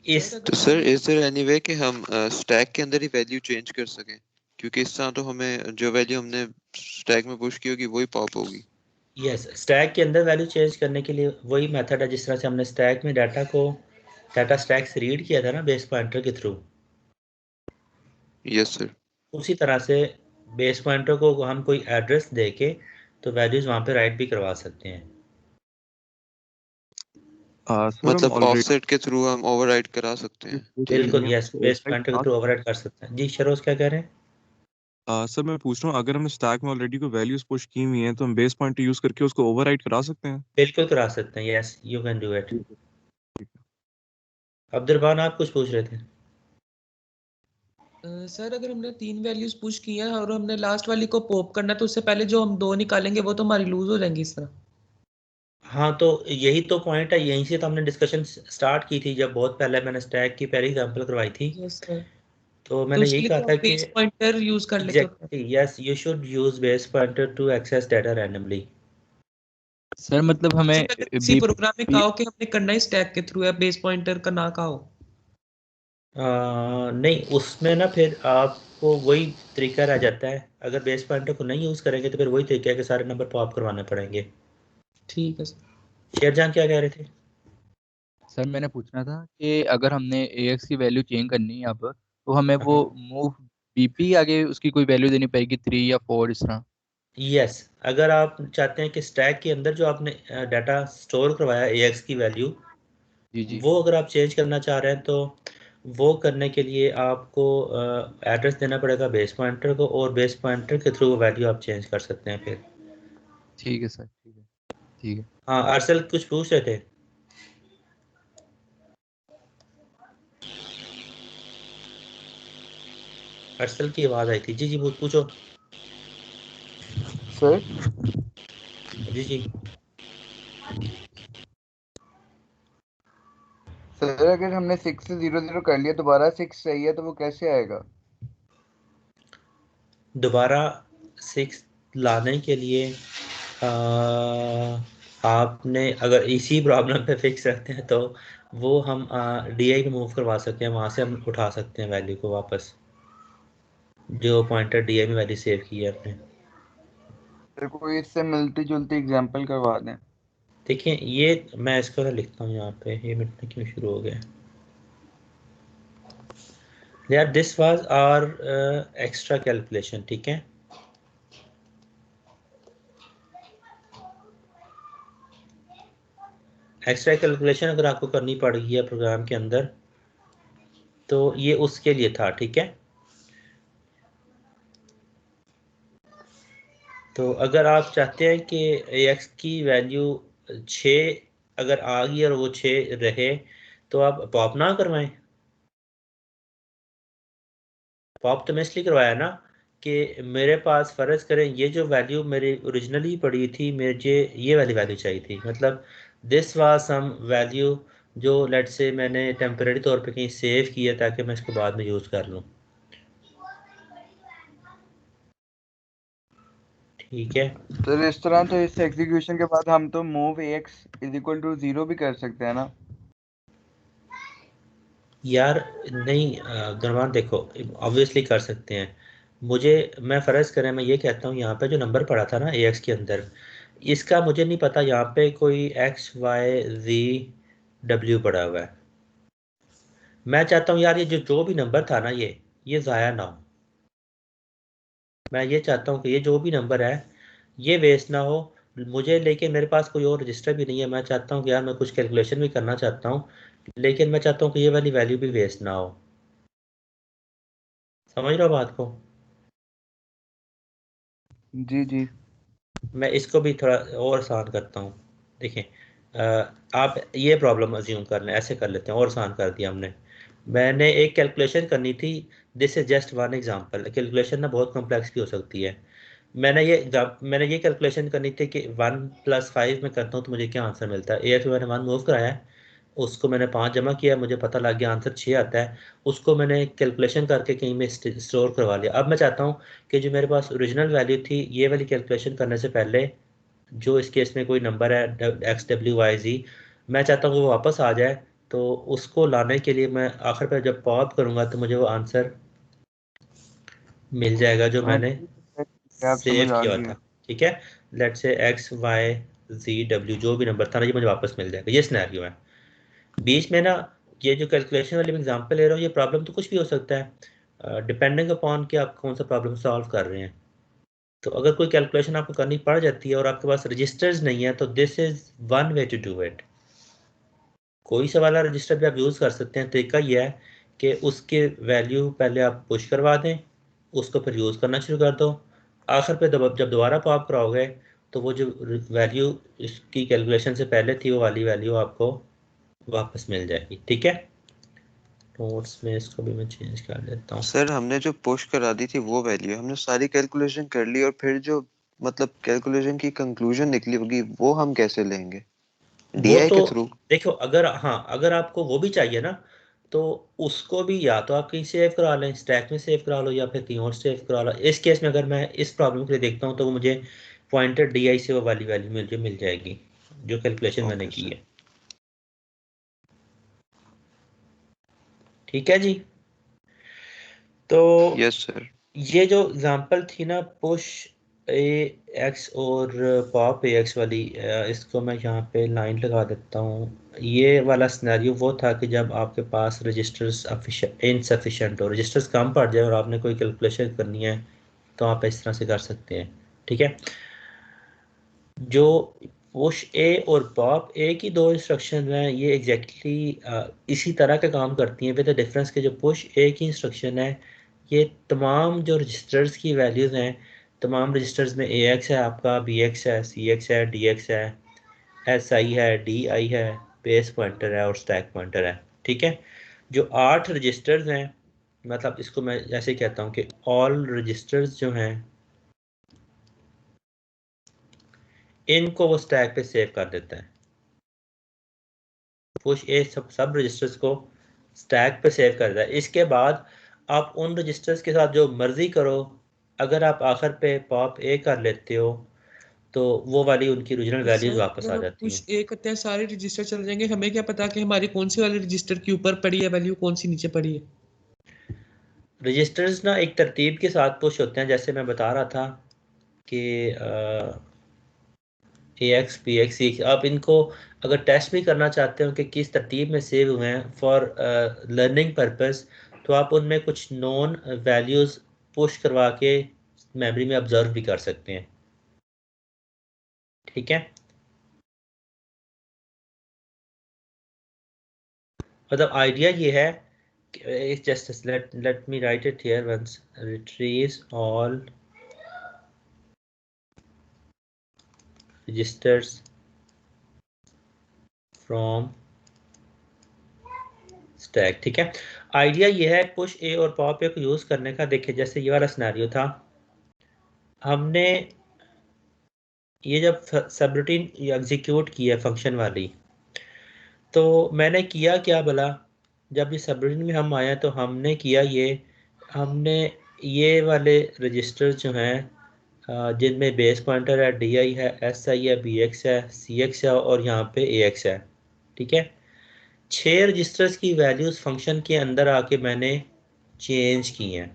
इस तो sir is there any way कि हम स्टैक के अंदर ही वैल्यू चेंज कर सकें, क्योंकि इस तरह तो हमें जो वैल्यू हमने स्टैक में पुश की होगी वही पॉप होगी। यस, स्टैक के अंदर वैल्यू चेंज करने के लिए वही मेथड है जिस तरह से हमने स्टैक में डाटा को डाटा स्टैक से रीड किया था ना बेस पॉइंटर के थ्रू, यस सर। उसी तरह से बेस पॉइंटर को हम कोई एड्रेस दे के तो वैल्यूज वहाँ पे राइट भी करवा सकते हैं। सर हम मतलब ऑलरेडी ऑफसेट के थ्रू हम ओवरराइड करा सकते हैं। ठीक है। बिल्कुल यस, बेस ओवरराइड पॉइंटर के करा थ्रू ओवरराइड कर सकते हैं। जी शरोज क्या कह रहे हैं? सर मैं पूछ रहा हूँ अगर हमने स्टैक में ऑलरेडी कोई वैल्यूज पुश की हुई हैं तो हम बेस पॉइंटर यूज करके उसको ओवरराइड करा सकते हैं। बिल्कुल करा सकते हैं, yes you can do it. ठीक है, ठीक है। अब्दुलरमान आप कुछ पूछ रहे थे? सर अगर हमने 3 वैल्यूज पुश की हैं और हमने लास्ट वाली को पॉप करना है तो उससे पहले जो हम 2 निकालेंगे वो तो हमारी लूज हो जाएंगी इस तरह। हाँ तो यही तो पॉइंट है, यहीं से तो हमने डिस्कशन स्टार्ट की थी जब बहुत पहले मैंने स्टैक की पहली एग्जांपल करवाई थी। Yes sir. तो तो मैंने उसके यही लिए कहा तो था हम कि बेस पॉइंटर यूज कर लेते होते हैं। Exactly yes, you should use base pointer to access data randomly. Sir मतलब हमें जैसे अगर किसी प्रोग्राम में कहा हो कि हमने करना ही स्टैक के थ्रू है, बेस पॉइंटर का ना कहा हो। नहीं, उसमें ना फिर आपको वही तरीका रह जाता है। अगर बेस पॉइंटर को नहीं यूज़ करेंगे तो फिर वही तरीका है कि सारे नंबर पॉप करवाने पड़ेंगे। ठीक है सर। शेरजान क्या कह रहे थे? सर मैंने पूछना था कि अगर हमने AX की वैल्यू चेंज करनी है अब, तो हमें वो मूव BP आगे उसकी कोई वैल्यू देनी पड़ेगी 3 या 4 इस तरह? यस, अगर आप चाहते हैं कि स्टैक के अंदर जो आपने डाटा स्टोर करवाया AX की वैल्यू, जी जी। वो अगर आप चेंज करना चाह रहे हैं तो वो करने के लिए आपको एड्रेस देना पड़ेगा बेस पॉइंटर को, और बेस पॉइंटर के थ्रू वो वैल्यू आप चेंज कर सकते हैं फिर। ठीक है सर, ठीक है, ठीक है। हाँ अरसल कुछ पूछ रहे थे? अरसल की आवाज़ आई थी। जी जी पूछो। सर जी जी। सर अगर हमने 6 से 0 0 कर लिया, दोबारा 6 चाहिए तो वो कैसे आएगा? दोबारा 6 लाने के लिए आ, आपने अगर इसी प्रॉब्लम पे फिक्स रखते हैं तो वो हम DI पे मूव करवा सकते हैं, वहाँ से हम उठा सकते हैं वैल्यू को वापस, जो पॉइंटर DI में वैल्यू सेव की है आपने। सर कोई इससे मिलती जुलती एग्जांपल करवा दें। देखिए ये मैं इसको ना लिखता हूँ यहाँ पे, ये मिनट क्यों शुरू हो गया यार। This was hour extra calculation, ठीक है। एक्स्ट्रा कैलकुलेशन अगर आपको करनी पड़ गई है प्रोग्राम के अंदर तो ये उसके लिए था, ठीक है। तो अगर आप चाहते हैं कि AX की वैल्यू 6 अगर आ गई और वो 6 रहे तो आप पॉप ना करवाएं। पॉप तो मैं इसलिए करवाया ना कि मेरे पास फ़र्ज़ करें ये जो वैल्यू मेरी ओरिजिनली पड़ी थी, मुझे ये वाली वैल्यू चाहिए थी। मतलब दिस वाज सम वैल्यू जो लेट से मैंने टेम्परेरी तौर पे कहीं सेव किया ताकि मैं इसको बाद में यूज़ कर लूँ, ठीक है। सर इस तरह तो इस एग्जीक्यूशन के बाद हम तो move AX is equal to 0 भी कर सकते हैं ना? यार नहीं गरमान देखो, ऑब्वियसली कर सकते हैं। मैं फ़र्ज़ करें मैं ये कहता हूँ यहाँ पे जो नंबर पड़ा था ना AX के अंदर, इसका मुझे नहीं पता यहाँ पे कोई XYZ W पड़ा हुआ है। मैं चाहता हूँ यार ये जो भी नंबर था ना ये ज़ाया ना हो। मैं ये चाहता हूँ कि ये जो भी नंबर है ये वेस्ट ना हो मुझे, लेकिन मेरे पास कोई और रजिस्टर भी नहीं है। मैं चाहता हूँ कि यार मैं कुछ कैलकुलेशन भी करना चाहता हूँ, लेकिन मैं चाहता हूँ कि ये वाली वैल्यू भी वेस्ट ना हो। समझ रहे हो बात को? जी जी। मैं इसको भी थोड़ा और आसान करता हूँ। देखें आप ये प्रॉब्लम अज्यूम कर लें, ऐसे कर लेते हैं और आसान कर दिया हमने। मैंने एक कैलकुलेशन करनी थी, this is just one example. Calculation ना बहुत कॉम्प्लेक्स भी हो सकती है। मैंने ये कैलकुलेशन करनी थी कि 1+5 में करता हूँ तो मुझे क्या आंसर मिलता है। AX में मैंने 1 मूव कराया है, उसको मैंने 5 जमा किया, मुझे पता लग गया आंसर 6 आता है। उसको मैंने कैलकुलेशन करके कहीं में स्टोर करवा लिया। अब मैं चाहता हूँ कि जो मेरे पास ओरिजिनल वैल्यू थी ये वाली कैलकुलेशन करने से पहले, जो इस केस में कोई नंबर है XWYZ, मैं चाहता हूँ वो वापस आ जाए। तो उसको लाने के लिए मैं आखिर पर जब पॉप करूँगा तो मुझे वो आंसर मिल जाएगा जो हाँ मैंने ठीक है, आप समझ सेव आ किया गई था, है। ठीक है। लेट से XYZ W जो भी नंबर था ना ये मुझे वापस मिल जाएगा। ये सिनेरियो है। बीच में ना ये जो कैलकुलेशन वाली एग्जांपल ले रहा हूँ, ये प्रॉब्लम तो कुछ भी हो सकता है, डिपेंडिंग अपॉन कि आप कौन सा प्रॉब्लम सॉल्व कर रहे हैं। तो अगर कोई कैलकुलेशन आपको करनी पड़ जाती है और आपके पास रजिस्टर्स नहीं है, तो this is one way to do it. कोई सा वाला रजिस्टर भी आप यूज़ कर सकते हैं। तरीका ये है कि उसके वैल्यू पहले आप पुश करवा दें, उसको फिर यूज़ करना शुरू कर दो। आखिर पे जब दोबारा पॉप कराओगे तो वो जो वैल्यू इसकी कैलकुलेशन से पहले थी, वो वाली वैल्यू आपको वापस मिल जाएगी। ठीक है, नोट्स में इसको भी मैं चेंज कर देता हूँ। सर हमने जो पुश करा दी थी वो वैल्यू हमने सारी कैलकुलेशन कर ली, और फिर जो मतलब कैलकुलेशन की कंक्लूजन निकली होगी वो हम कैसे लेंगे? वो डीआई तो के थ्रू? देखो, अगर आपको वो भी चाहिए ना, तो उसको भी या तो आप कहीं सेव करा लें, स्टैक में सेव करा लो, या फिर कहीं और सेव करा लो। इस केस में अगर मैं इस प्रॉब्लम के लिए देखता हूँ, तो वो मुझे पॉइंटर DI से वो वाली वैल्यू मुझे मिल जाएगी जो कैलकुलेशन मैंने ओके की सर। है। ठीक है जी। तो यस सर। ये जो एग्जांपल थी ना, पुश AX और पॉप AX वाली, इसको मैं यहाँ पे लाइन लगा देता हूँ। ये वाला सिनेरियो वो था कि जब आपके पास रजिस्टर्स इनसफिशेंट हो, रजिस्टर्स कम पड़ जाए और आपने कोई कैलकुलेशन करनी है, तो आप इस तरह से कर सकते हैं। ठीक है, जो पुश A और पॉप A की दो इंस्ट्रक्शन हैं, ये एग्जैक्टली इसी तरह का काम करती हैं, विद द डिफरेंस के जो पुश A की इंस्ट्रक्शन है, ये तमाम जो रजिस्टर्स की वैल्यूज़ हैं, तमाम रजिस्टर्स में AX है, आपका BX है, CX है, DX है, SI है, DI है, बेस पॉइंटर है और स्टैक पॉइंटर है। ठीक है, जो 8 रजिस्टर्स हैं, मतलब इसको मैं ऐसे कहता हूँ कि ऑल रजिस्टर्स जो हैं, इनको वो स्टैक पे सेव कर देता है। पुश ए सब रजिस्टर्स को स्टैक पे सेव करता है। इसके बाद आप उन रजिस्टर्स के साथ जो मर्जी करो, अगर आप आखिर पे पॉप ए कर लेते हो, तो वो वाली उनकी ओरिजिनल तो वैल्यूज सर वापस अगर आ हम जाती पुश हैं। ए करते हैं सारे रजिस्टर चल जाएंगे, हमें क्या पता कि हमारी कौन सी वाली रजिस्टर के ऊपर पड़ी है वैल्यू, कौन सी नीचे पड़ी है? रजिस्टर्स ना एक तरतीब के साथ पुश होते हैं, जैसे मैं बता रहा था कि AX BX CX, आप इनको अगर टेस्ट भी करना चाहते हो कि किस तरतीब में सेव हुए हैं फॉर लर्निंग पर्पस, तो आप उनमें कुछ नॉन वैल्यूज़ पुश करवा के मेमोरी में ऑब्जर्व भी कर सकते हैं। ठीक है, मतलब आइडिया ये है कि just let me write it here once, retrieve all registers from stack. ठीक है, आइडिया ये है पुश ए और पॉप ए को यूज़ करने का। देखिए, जैसे ये वाला सिनेरियो था, हमने ये जब सबरूटीन एग्जीक्यूट किया फंक्शन वाली, तो मैंने किया क्या भला, जब ये सबरूटीन में हम आए तो हमने किया हमने ये वाले रजिस्टर जो हैं, जिनमें बेस पॉइंटर है, DI है, SI है, BX है, CX है और यहाँ पे AX है। ठीक है, 6 रजिस्टर्स की वैल्यूज़ फंक्शन के अंदर आके मैंने चेंज की हैं।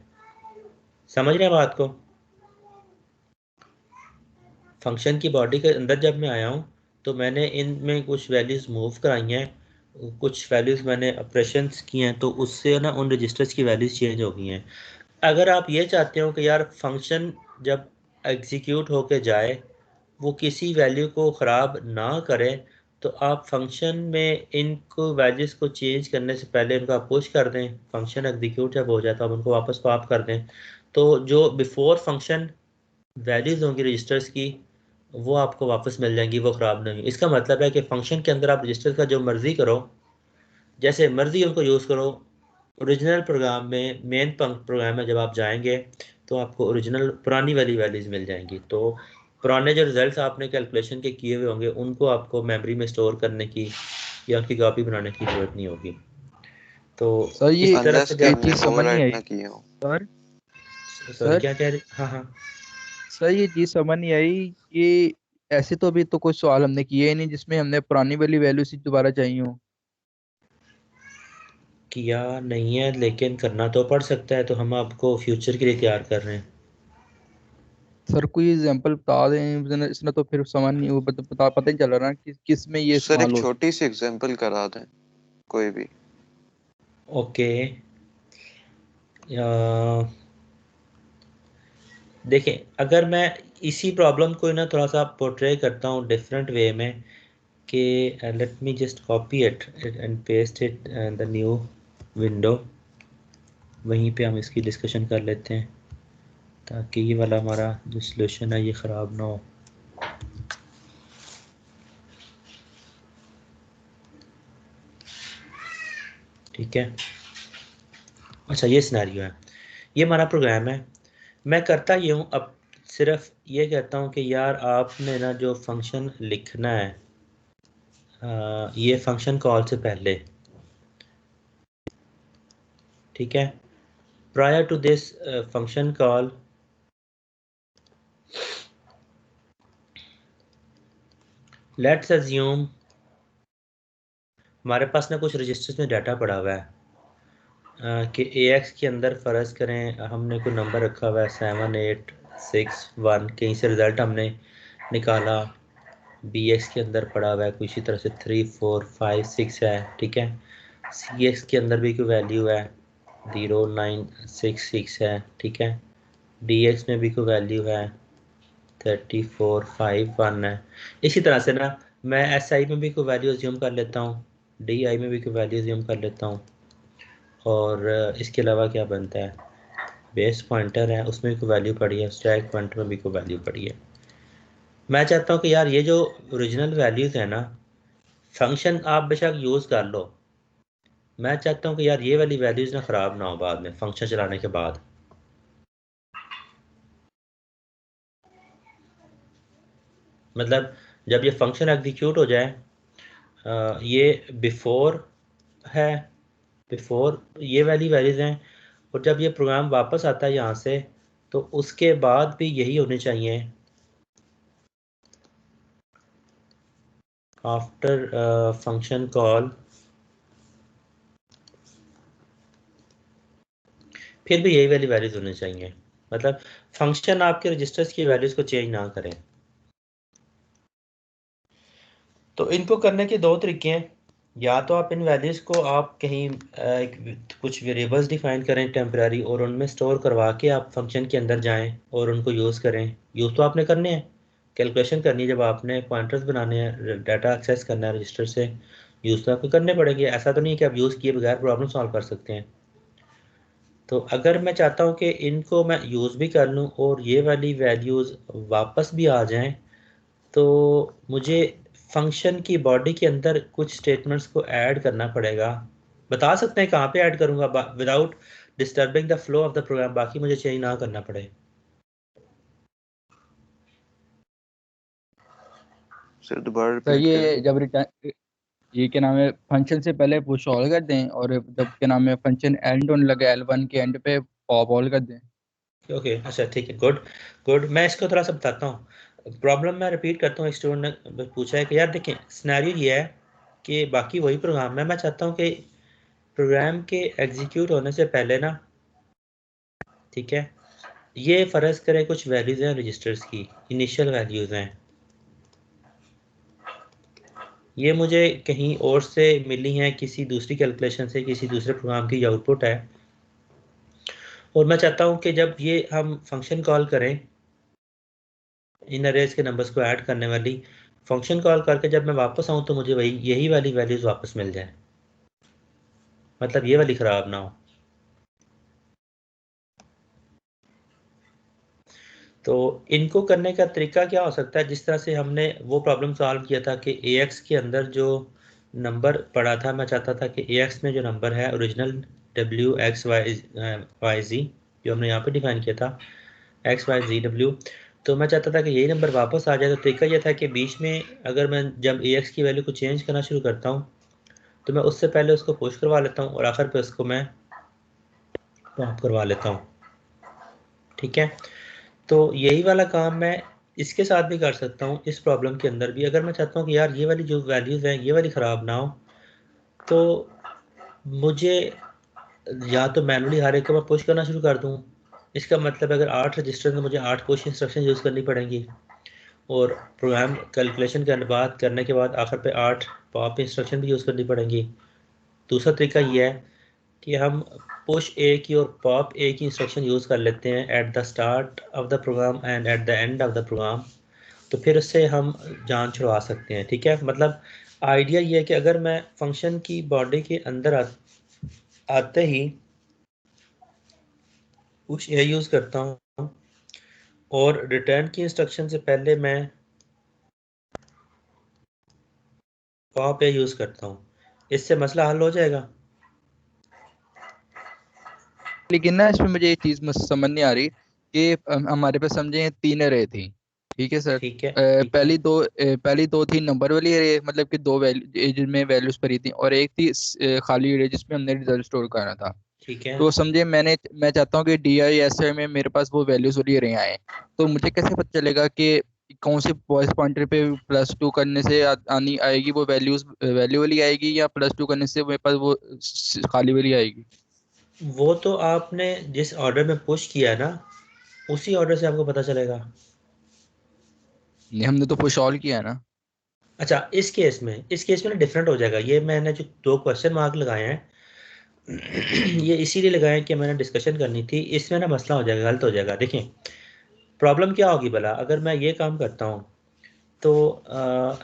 समझ रहे हैं बात को? फंक्शन की बॉडी के अंदर जब मैं आया हूँ, तो मैंने इनमें कुछ वैल्यूज़ मूव कराई हैं, कुछ वैल्यूज़ मैंने ऑपरेशंस किए हैं, तो उससे ना उन रजिस्टर्स की वैल्यूज़ चेंज हो गई हैं। अगर आप ये चाहते हो कि यार फंक्शन जब एग्जीक्यूट होके जाए वो किसी वैल्यू को ख़राब ना करे, तो आप फंक्शन में इनको वैल्यूज़ को चेंज करने से पहले इनको आप पुश कर दें। फंक्शन एग्जीक्यूट जब हो जाए तो आप उनको वापस पॉप कर दें, तो जो बिफोर फंक्शन वैल्यूज़ होंगी रजिस्टर्स की, वो आपको वापस मिल जाएंगी, वो ख़राब नहीं। इसका मतलब है कि फंक्शन के अंदर आप रजिस्टर का जो मर्ज़ी करो, जैसे मर्ज़ी उनको यूज़ करो। ओरिजिनल प्रोग्राम में, मेन प्रोग्राम में जब आप जाएंगे, तो आपको ओरिजिनल पुरानी वाली वैल्यूज़ मिल जाएंगी। तो पुराने जो रिजल्ट्स आपने कैलकुलेशन के किए हुए होंगे, उनको आपको मेमोरी में स्टोर करने की या उनकी कॉपी बनाने की ज़रूरत नहीं होगी। तो सर ये इस तरह अनलेस से कि एक जब हमने चीज समझ नहीं ओवरराइट आई ना किए हो। सर। सॉरी, सर क्या कह रहे? हाँ हाँ, सर ये चीज समझ नहीं आई कि ऐसे तो अभी तो कोई सवाल हमने किए ही नहीं जिसमें हमने पुरानी वाली वैल्यू से दोबारा चाहिए हो। किया नहीं है, लेकिन करना तो पड़ सकता है, तो हम आपको फ्यूचर के लिए तैयार कर रहे हैं। सर कोई एग्जांपल बता दें, इसने तो फिर समझ नहीं वो पता नहीं चल रहा ना कि किस में ये सर एक इस्तेमाल हो सकता छोटी सी एग्जांपल करा दें कोई भी। ओके, देखें अगर मैं इसी प्रॉब्लम को ना थोड़ा सा पोर्ट्रे करता हूँ डिफरेंट वे में कि let me just copy it and paste it the new window, वहीं पे हम इसकी डिस्कशन कर लेते हैं ताकि ये वाला हमारा जो सॉल्यूशन है ये ख़राब ना हो। ठीक है, अच्छा ये सिनेरियो है, ये हमारा प्रोग्राम है। मैं करता ये हूँ, अब सिर्फ ये कहता हूँ कि यार आपने ना जो फंक्शन लिखना है ये फंक्शन कॉल से पहले, ठीक है, prior to this function call let's assume हमारे पास ना कुछ रजिस्टर्स में डाटा पड़ा हुआ है कि AX के अंदर फ़र्ज़ करें हमने कोई नंबर रखा हुआ है 7861, कहीं से रिज़ल्ट हमने निकाला, BX के अंदर पड़ा हुआ है कोई इसी तरह से 3456 है, ठीक है, CX के अंदर भी कोई वैल्यू है 0966 है, ठीक है, DX में भी कोई वैल्यू है 3451 है। इसी तरह से ना मैं SI में भी कोई वैल्यू अज्यूम कर लेता हूँ, DI में भी कोई वैल्यू अज्यूम कर लेता हूँ, और इसके अलावा क्या बनता है, बेस पॉइंटर है उसमें भी कोई वैल्यू पड़ी है, स्टैक पॉइंटर में भी कोई वैल्यू पड़ी है। मैं चाहता हूँ कि यार ये जो ओरिजिनल वैल्यूज़ है ना, फंक्शन आप बेशक यूज़ कर लो, मैं चाहता हूँ कि यार ये वाली वैल्यूज़ ना ख़राब ना हो बाद में फंक्शन चलाने के बाद। मतलब जब ये फंक्शन एग्जीक्यूट हो जाए ये बिफोर है, बिफोर ये वाली वैल्यूज़ हैं, और जब ये प्रोग्राम वापस आता है यहाँ से तो उसके बाद भी यही होने चाहिए आफ्टर फंक्शन कॉल, फिर भी यही वाली वैल्यूज़ होनी चाहिए। मतलब फंक्शन आपके रजिस्टर्स की वैल्यूज़ को चेंज ना करें। तो इनको करने के दो तरीके हैं, या तो आप इन वैल्यूज़ को आप कहीं कुछ वेरिएबल्स डिफाइन करें टेम्पररी और उनमें स्टोर करवा के आप फंक्शन के अंदर जाएं और उनको यूज़ करें। यूज़ तो आपने करने हैं, कैलकुलेशन करनी है, जब आपने पॉइंटर्स बनाने हैं, डाटा एक्सेस करना है रजिस्टर से, यूज़ तो आपको करने पड़ेंगे। ऐसा तो नहीं है कि आप यूज़ किए बगैर प्रॉब्लम सॉल्व कर सकते हैं। तो अगर मैं चाहता हूँ कि इनको मैं यूज़ भी कर लूँ और ये वाली वैल्यूज़ वापस भी आ जाएं, तो मुझे फंक्शन की बॉडी के अंदर कुछ स्टेटमेंट्स को ऐड करना पड़ेगा। बता सकते हैं कहाँ पे ऐड करूँगा without disturbing the flow of the program, बाकी मुझे चेंज ना करना पड़े। सर दोबारा तो रिपीट ये करें। जब रिटर्न, ये क्या नाम है, फंक्शन से पहले पुश ऑल कर दें और जब क्या नाम है फंक्शन एंड होने लगे L1 के एंड पे पॉप ऑल कर दें। ओके अच्छा ठीक है, गुड गुड। मैं इसको थोड़ा सा बताता हूँ, प्रॉब्लम मैं रिपीट करता हूँ। स्टूडेंट ने पूछा है कि यार देखें सिनेरियो ये है कि बाकी वही प्रोग्राम है, मैं चाहता हूँ कि प्रोग्राम के एग्जीक्यूट होने से पहले ना, ठीक है, ये फ़र्ज़ करें कुछ वैल्यूज़ हैं रजिस्टर्स की, इनिशियल वैल्यूज़ हैं, ये मुझे कहीं और से मिली हैं, किसी दूसरी कैलकुलेशन से, किसी दूसरे प्रोग्राम की आउटपुट है, और मैं चाहता हूँ कि जब ये हम फंक्शन कॉल करें इन अरेज के नंबर्स को ऐड करने वाली फंक्शन कॉल करके जब मैं वापस आऊँ तो मुझे वही यही वाली वैल्यूज़ वापस मिल जाए, मतलब ये वाली ख़राब ना हो। तो इनको करने का तरीका क्या हो सकता है, जिस तरह से हमने वो प्रॉब्लम सॉल्व किया था कि AX के अंदर जो नंबर पड़ा था, मैं चाहता था कि AX में जो नंबर है ओरिजिनल WXYZ जो हमने यहाँ पे डिफाइन किया था XYZW, तो मैं चाहता था कि यही नंबर वापस आ जाए। तो तरीका यह था कि बीच में अगर मैं जब AX की वैल्यू को चेंज करना शुरू करता हूँ तो मैं उससे पहले उसको पुश करवा लेता हूँ और आखिर पे उसको मैं पॉप करवा लेता हूँ, ठीक है। तो यही वाला काम मैं इसके साथ भी कर सकता हूँ, इस प्रॉब्लम के अंदर भी। अगर मैं चाहता हूँ कि यार ये वाली जो वैल्यूज़ हैं ये वाली ख़राब ना हो, तो मुझे या तो मैनुअली हर एक को मैं पुश करना शुरू कर दूँ। इसका मतलब अगर 8 रजिस्टर में मुझे 8 पुश इंस्ट्रक्शन यूज़ करनी पड़ेंगी और प्रोग्राम कैलकुलेशन करने के बाद आखिर पे 8 पॉप इंस्ट्रक्शन भी यूज़ करनी पड़ेंगी। दूसरा तरीका ये है कि हम पुश ए की और पॉप ए की इंस्ट्रक्शन यूज़ कर लेते हैं at the start of the program and at the end of the program, तो फिर उससे हम जान छुड़वा सकते हैं। ठीक है, मतलब आइडिया ये है कि अगर मैं फंक्शन की बॉडी के अंदर आते ही पुश ए यूज़ करता हूँ और रिटर्न की इंस्ट्रक्शन से पहले मैं पॉप ए यूज़ करता हूँ, इससे मसला हल हो जाएगा। लेकिन ना इसमें मुझे ये चीज समझ नहीं आ रही कि हमारे पास समझे 3 अरे थी, ठीक है सर। ठीक है, ठीक है। पहली दो थी नंबर वाली अरे, मतलब कि 2 वैल्यू जिनमें वैल्यूज भरी थी, और एक थी खाली अरे जिसमें हमने रिजल्ट स्टोर करना था। ठीक है, तो समझे मैं चाहता हूँ कि DISA में मेरे पास वो वैल्यूज वाली अरे आए, तो मुझे कैसे पता चलेगा कि कौन से वॉइस पॉइंटर पे +2 करने से आनी आएगी वो वैल्यू वाली आएगी, या +2 करने से मेरे पास वो खाली वाली आएगी। वो तो आपने जिस ऑर्डर में पुश किया ना उसी ऑर्डर से आपको पता चलेगा। नहीं, हमने तो पुश ऑल किया है ना। अच्छा, इस केस में ना डिफरेंट हो जाएगा। ये मैंने जो 2 क्वेश्चन मार्क लगाए हैं ये इसीलिए लगाए हैं कि मैंने डिस्कशन करनी थी। इसमें ना मसला हो जाएगा, गलत हो जाएगा। देखिए प्रॉब्लम क्या होगी भला, अगर मैं ये काम करता हूँ तो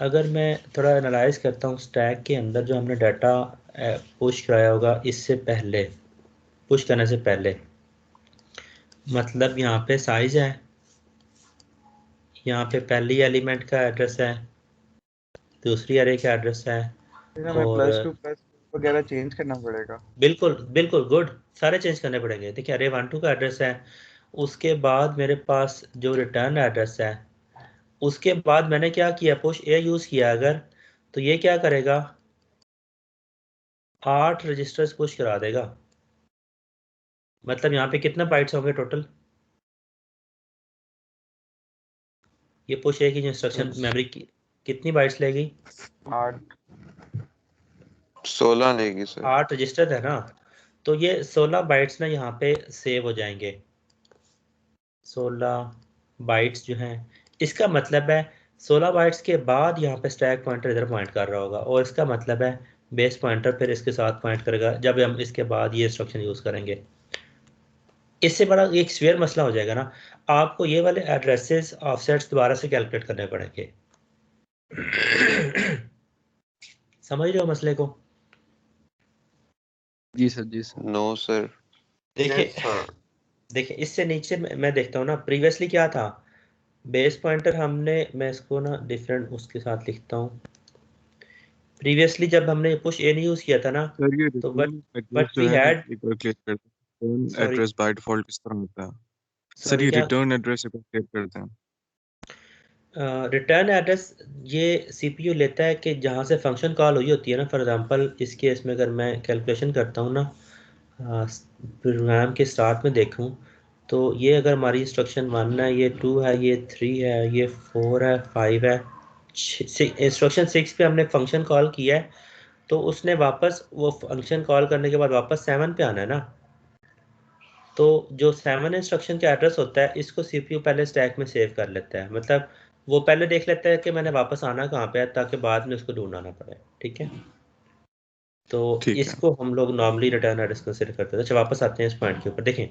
अगर मैं थोड़ा एनालाइज करता हूँ स्टैक के अंदर जो हमने डाटा पुश कराया होगा इससे पहले, पुश करने से पहले, मतलब यहाँ पे साइज है, यहाँ पे पहली एलिमेंट का एड्रेस है, दूसरी अरे का एड्रेस है, फिर हमें और +2 वगैरह चेंज करना पड़ेगा। बिल्कुल बिल्कुल गुड, सारे चेंज करने पड़ेंगे। देखिए अरे 1 2 का एड्रेस है, उसके बाद मेरे पास जो रिटर्न एड्रेस है, उसके बाद मैंने क्या किया, पुश ए यूज़ किया अगर, तो ये क्या करेगा, 8 रजिस्टर्स पुश करा देगा। मतलब यहाँ पे कितना बाइट्स होंगे टोटल, ये पुश ए की जो इंस्ट्रक्शन मेमोरी की कितनी बाइट्स लेगी, 8 16 लेगी सर। 8 रजिस्टर है ना, तो ये 16 बाइट्स ना यहाँ पे सेव हो जाएंगे। 16 बाइट्स जो हैं, इसका मतलब है 16 बाइट्स के बाद यहाँ पे स्टैक पॉइंटर इधर पॉइंट कर रहा होगा, और इसका मतलब है बेस पॉइंटर फिर इसके साथ पॉइंट करेगा जब हम इसके बाद ये इंस्ट्रक्शन यूज़ करेंगे। इससे बड़ा एक स्वेयर मसला हो जाएगा ना, आपको ये वाले एड्रेसेस ऑफसेट्स दोबारा से कैलकुलेट करने पड़ेंगे। समझ रहे हो मसले को? जी सर, जी सर। No sir. देखिए देखिए इससे नीचे मैं देखता हूँ ना, प्रीवियसली क्या था, बेस पॉइंटर हमने, मैं इसको ना डिफरेंट उसके साथ लिखता हूँ। प्रीवियसली जब हमने पुश ए नहीं यूज किया था ना, सर ये तो रिटर्न एड्रेस बट जो वी है हैड, एक बार क्लियर करते हैं, return sorry address by default किस तरह होता है? सर सॉरी ये क्या, रिटर्न एड्रेस एक बार क्लियर करते हैं। रिटर्न एड्रेस ये सीपीयू लेता है कि जहाँ से फंक्शन कॉल हुई होती है ना। फॉर एग्जांपल इस केस में अगर मैं कैलकुलेशन करता हूँ ना, प्रोग्राम के स्टार्ट में देखूँ, तो ये अगर हमारी इंस्ट्रक्शन 1 है, ये 2 है, ये 3 है, ये 4 है, 5 है, इंस्ट्रक्शन 6 पे हमने फंक्शन कॉल किया है, तो उसने वापस वो फंक्शन कॉल करने के बाद वापस 7 पे आना है ना। तो जो 7 इंस्ट्रक्शन का एड्रेस होता है इसको सीपीयू पहले स्टैक में सेव कर लेता है, मतलब वो पहले देख लेता है कि मैंने वापस आना कहाँ पे है, ताकि बाद में उसको ढूंढना ना पड़े। ठीक है, तो ठीक है। इसको हम लोग नॉर्मली रिटर्न एड्रेस कंसिडर करते हैं। अच्छा वापस आते हैं इस पॉइंट के ऊपर। देखें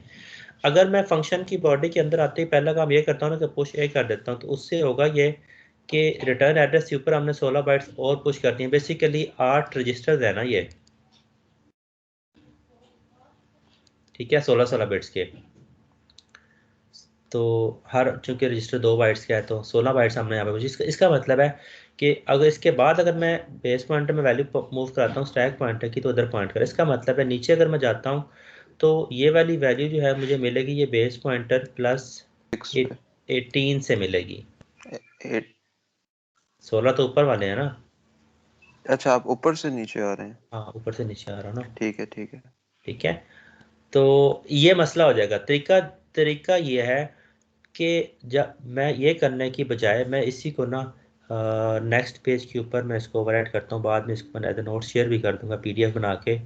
अगर मैं फंक्शन की बॉडी के अंदर आते ही पहला काम ये करता हूँ ना कि पुश ए कर देता हूँ, तो उससे होगा ये कि रिटर्न एड्रेस के ऊपर हमने 16 बाइट्स और पुश करती हैं, बेसिकली 8 रजिस्टर्स है ना ये। ठीक है, 16 बिट्स के, तो हर चूंकि रजिस्टर 2 बाइट्स का है तो 16 बाइट्स हमने यहाँ पे, इसका मतलब है कि अगर इसके बाद अगर मैं बेस पॉइंटर में वैल्यू मूव कराता हूँ स्टैक पॉइंटर की, तो उधर पॉइंट करे। इसका मतलब है नीचे अगर मैं जाता हूँ तो ये वाली वैल्यू जो है मुझे मिलेगी, ये बेस पॉइंटर प्लस 6 पे 18 से मिलेगी। 8। 16 तो ऊपर वाले हैं ना। अच्छा आप ऊपर से नीचे आ रहे हैं। हाँ ऊपर से नीचे आ रहा हूँ ना। ठीक है ठीक है। ठीक है, तो ये मसला हो जाएगा। तरीका ये है कि जब मैं ये करने की बजाय मैं इसी को ना नेक्स्ट पेज के ऊपर मैं इसको ओवरराइट करता हूँ, बाद में इसको मैं एज ए नोट शेयर भी कर दूंगा पीडीएफ बना के।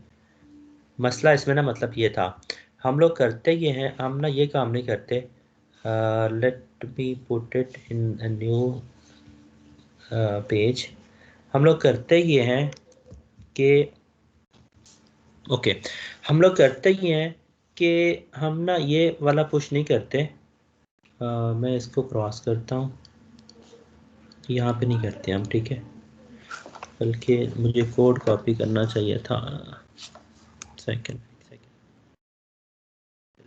मसला इसमें ना मतलब ये था, हम लोग करते ये हैं, हम ना ये काम नहीं करते। Let me put it in a new page. हम लोग करते ये हैं कि ओके, हम लोग करते ही हैं कि हम ना ये वाला पुश नहीं करते। मैं इसको क्रॉस करता हूँ, यहाँ पे नहीं करते हम, ठीक है, बल्कि मुझे कोड कॉपी करना चाहिए था। सेकंड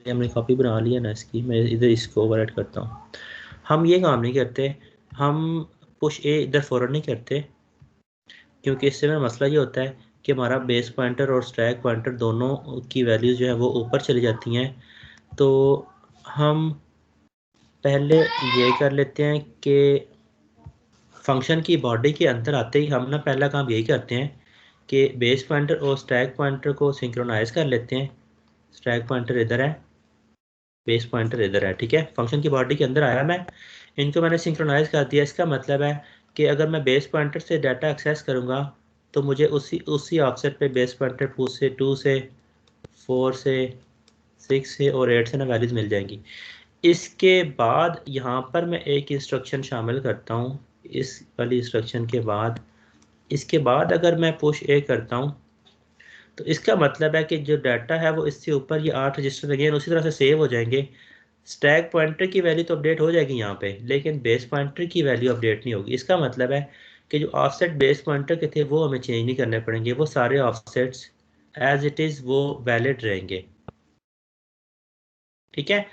हमने कॉपी बना लिया ना इसकी, मैं इधर इसको ओवरराइट करता हूँ। हम ये काम नहीं करते, हम पुश ए इधर फॉरवर्ड नहीं करते, क्योंकि इससे में मसला ये होता है कि हमारा बेस पॉइंटर और स्टैक पॉइंटर दोनों की वैल्यूज़ जो है वो ऊपर चली जाती हैं। तो हम पहले ये कर लेते हैं कि फंक्शन की बॉडी के अंदर आते ही हम ना पहला काम यही करते हैं कि बेस पॉइंटर और स्टैक पॉइंटर को सिंक्रोनाइज़ कर लेते हैं। स्टैक पॉइंटर इधर है, बेस पॉइंटर इधर है, ठीक है। फंक्शन की बॉडी के अंदर आया मैं, इनको मैंने सिंक्रोनाइज कर दिया। इसका मतलब है कि अगर मैं बेस पॉइंटर से डाटा एक्सेस करूँगा तो मुझे उसी ऑफसेट पे बेस पॉइंटर 2 से 4 से 6 से और 8 से ना वैल्यूज़ मिल जाएंगी। इसके बाद यहाँ पर मैं एक इंस्ट्रक्शन शामिल करता हूँ, इस वाली इंस्ट्रक्शन के बाद, इसके बाद अगर मैं पुश ए करता हूँ तो इसका मतलब है कि जो डाटा है वो इससे ऊपर ये 8 रजिस्टर अगेन उसी तरह से सेव हो जाएंगे। स्टैक पॉइंटर की वैल्यू तो अपडेट हो जाएगी यहाँ पे, लेकिन बेस पॉइंटर की वैल्यू अपडेट नहीं होगी। इसका मतलब है कि जो ऑफसेट बेस पॉइंटर के थे वो हमें चेंज नहीं करने पड़ेंगे, वो सारे ऑफसेट्स एज इट इज़ वो वैलिड रहेंगे, ठीक है।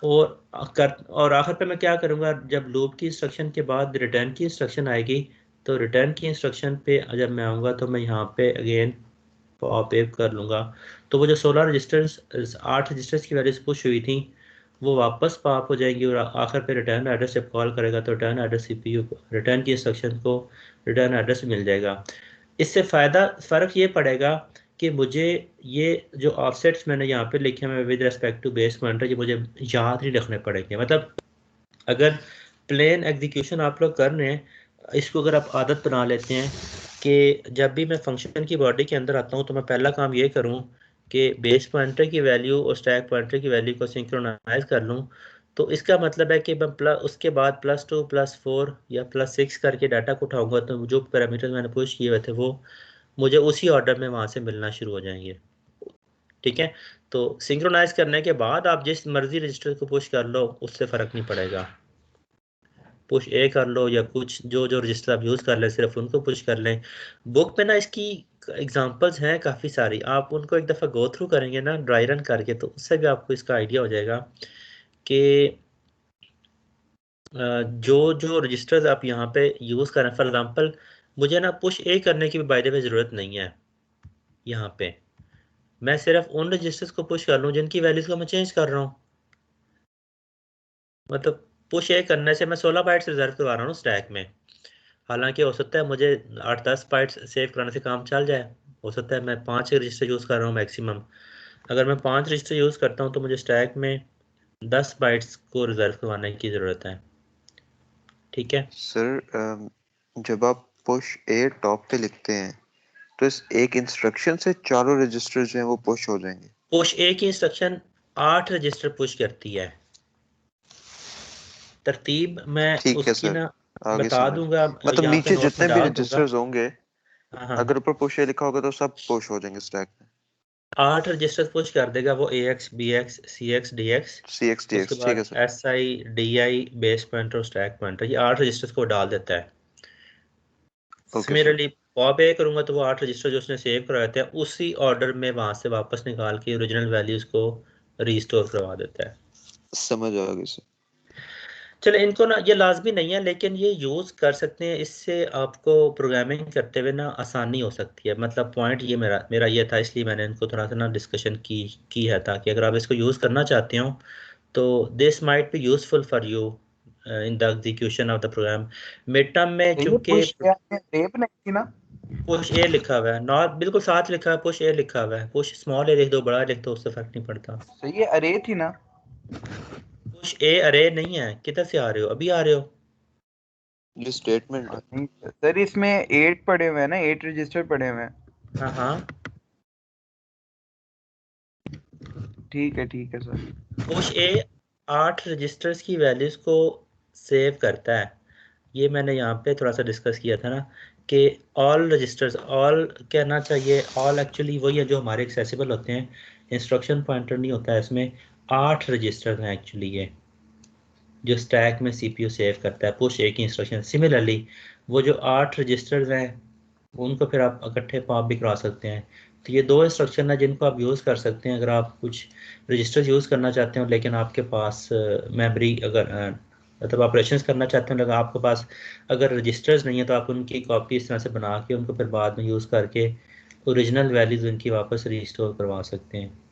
और आखिर पे मैं क्या करूँगा, जब लूप की इंस्ट्रक्शन के बाद रिटर्न की इंस्ट्रक्शन आएगी तो रिटर्न की इंस्ट्रक्शन पे जब मैं आऊँगा तो मैं यहाँ पे अगेन पॉप अप कर लूँगा, तो वो जो 16 रजिस्टर्स 8 रजिस्टर्स की वैल्यूज पुश हुई थी वो वापस पॉप हो जाएंगी। और आखिर पे रिटर्न एड्रेस जब कॉल करेगा तो रिटर्न एड्रेस CPU को, रिटर्न की इंस्ट्रक्शन को रिटर्न एड्रेस मिल जाएगा। इससे फ़र्क ये पड़ेगा कि मुझे ये जो ऑफसेट्स मैंने यहाँ पे लिखे हैं with respect to base pointer, ये मुझे याद नहीं रखने पड़ेंगे। मतलब अगर प्लेन एग्जीक्यूशन आप लोग कर रहे हैं, इसको अगर आप आदत बना लेते हैं कि जब भी मैं फंक्शन की बॉडी के अंदर आता हूँ तो मैं पहला काम ये करूँ कि बेस पॉइंटर की वैल्यू और स्टैक पॉइंटर की वैल्यू को सिंक्रोनाइज कर लूँ, तो इसका मतलब है कि मैं उसके बाद +2 +4 या +6 करके डाटा को उठाऊँगा तो जो पैरामीटर्स मैंने पुश किए हुए थे वो मुझे उसी ऑर्डर में वहाँ से मिलना शुरू हो जाएंगे, ठीक है। तो सिंक्रोनाइज करने के बाद आप जिस मर्जी रजिस्टर को पुश कर लो उससे फ़र्क नहीं पड़ेगा, पुश ए कर लो या कुछ जो जो रजिस्टर आप यूज़ कर लें सिर्फ उनको पुश कर लें। बुक पे ना इसकी एग्जांपल्स हैं काफ़ी सारी, आप उनको एक दफ़ा गो थ्रू करेंगे ना ड्राई रन करके तो उससे भी आपको इसका आइडिया हो जाएगा कि जो जो रजिस्टर्स आप यहाँ पे यूज़ करें। फॉर एग्जांपल मुझे ना पुश ए करने की भी बाय द वे ज़रूरत नहीं है, यहाँ पे मैं सिर्फ उन रजिस्टर्स को पुश कर लूँ जिनकी वैल्यूज़ को मैं चेंज कर रहा हूँ। मतलब पुश ए करने से मैं 16 बाइट्स रिजर्व करवा रहा हूँ स्टैक में, हालांकि हो सकता है मुझे 8-10 बाइट्स सेव कराने से काम चल जाए, हो सकता है मैं 5 रजिस्टर यूज़ कर रहा हूँ मैक्सिमम। अगर मैं 5 रजिस्टर यूज़ करता हूँ तो मुझे स्टैक में 10 बाइट्स को रिजर्व करवाने की ज़रूरत है, ठीक है। सर जब आप पुश ए टॉप पे लिखते हैं तो इस एक इंस्ट्रक्शन से चारों रजिस्टर जो हैं वो पुश हो जाएंगे। पुश ए की इंस्ट्रक्शन 8 रजिस्टर पुश करती है, तरतीब मैं ठीक है उसकी सर, ना आगे बता समझ दूंगा, मतलब यहाँ पे नीचे नोट जितने में भी डाल दूंगा। रजिस्टर्स होंगे हाँ, अगर ऊपर पुश ए लिखा होगा तो सब पुश हो जाएंगे स्टैक में। 8 रजिस्टर पुश कर देगा वो AX BX CX DX, उसके CX ठीक है बाद sir. SI DI base pointer और स्टैक पॉइंटर, ये 8 रजिस्टर्स को डाल देता है। Okay sir. सिमिलरली पॉप ए करूंगा तो वो 8 रजिस्टर जो उसने सेव करवाए थे उसी ऑर्डर में वहां से वापस निकाल के ओरिजिनल वैल्यूज को रीस्टोर करवा देता है। समझ आ गई सर। चले इनको ना ये लाजमी नहीं है लेकिन ये यूज़ कर सकते हैं, इससे आपको प्रोग्रामिंग करते हुए ना आसानी हो सकती है। मतलब पॉइंट ये मेरा ये था, इसलिए मैंने इनको थोड़ा सा ना डिस्कशन की है ताकि अगर आप इसको यूज़ करना चाहते हो तो this might be useful for you in the execution of the program. Mid term में ये चूंकि पुश रेप नहीं थी ना? पुश ए लिखा हुआ है, नॉट बिल्कुल साथ लिखा है, पुश ए लिखा हुआ है, पुश स्मॉल ए लिख दो बड़ा लिख दो उससे फर्क नहीं पड़ता। तो ये अरे थी ना? पुश ए अरे नहीं है, किधर से आ रहे हो, अभी आ रहे हो? ये स्टेटमेंट है। नहीं सर, इसमें 8 पड़े हुए हैं ना, 8 रजिस्टर पड़े हुए हैं। हाँ हाँ, ठीक है सर। पुश ए 8 रजिस्टर्स की वैल्यूज को सेव करता है। ये मैंने यहाँ पे थोड़ा सा डिस्कस किया था ना कि ऑल रजिस्टर्स, ऑल कहना चाहिए, ऑल एक्चुअली वही है जो हमारे एक्सेसिबल होते हैं, इंस्ट्रक्शन पॉइंटर नहीं होता है इसमें। 8 रजिस्टर हैं एक्चुअली ये जो स्टैक में सीपीयू सेव करता है पुश एक ही इंस्ट्रक्शन। सिमिलरली वो जो 8 रजिस्टर्स हैं उनको फिर आप इकट्ठे पॉप भी करा सकते हैं। तो ये 2 इंस्ट्रक्शन है जिनको आप यूज़ कर सकते हैं अगर आप कुछ रजिस्टर्स यूज़ करना चाहते हो लेकिन आपके पास मेमोरी अगर मतलब ऑपरेशंस करना चाहते हैं, अगर आपके पास अगर रजिस्टर्स नहीं है तो आप उनकी कॉपी इस तरह से बना के उनको फिर बाद में यूज़ करके ओरिजिनल वैल्यूज़ उनकी वापस रिस्टोर करवा सकते हैं।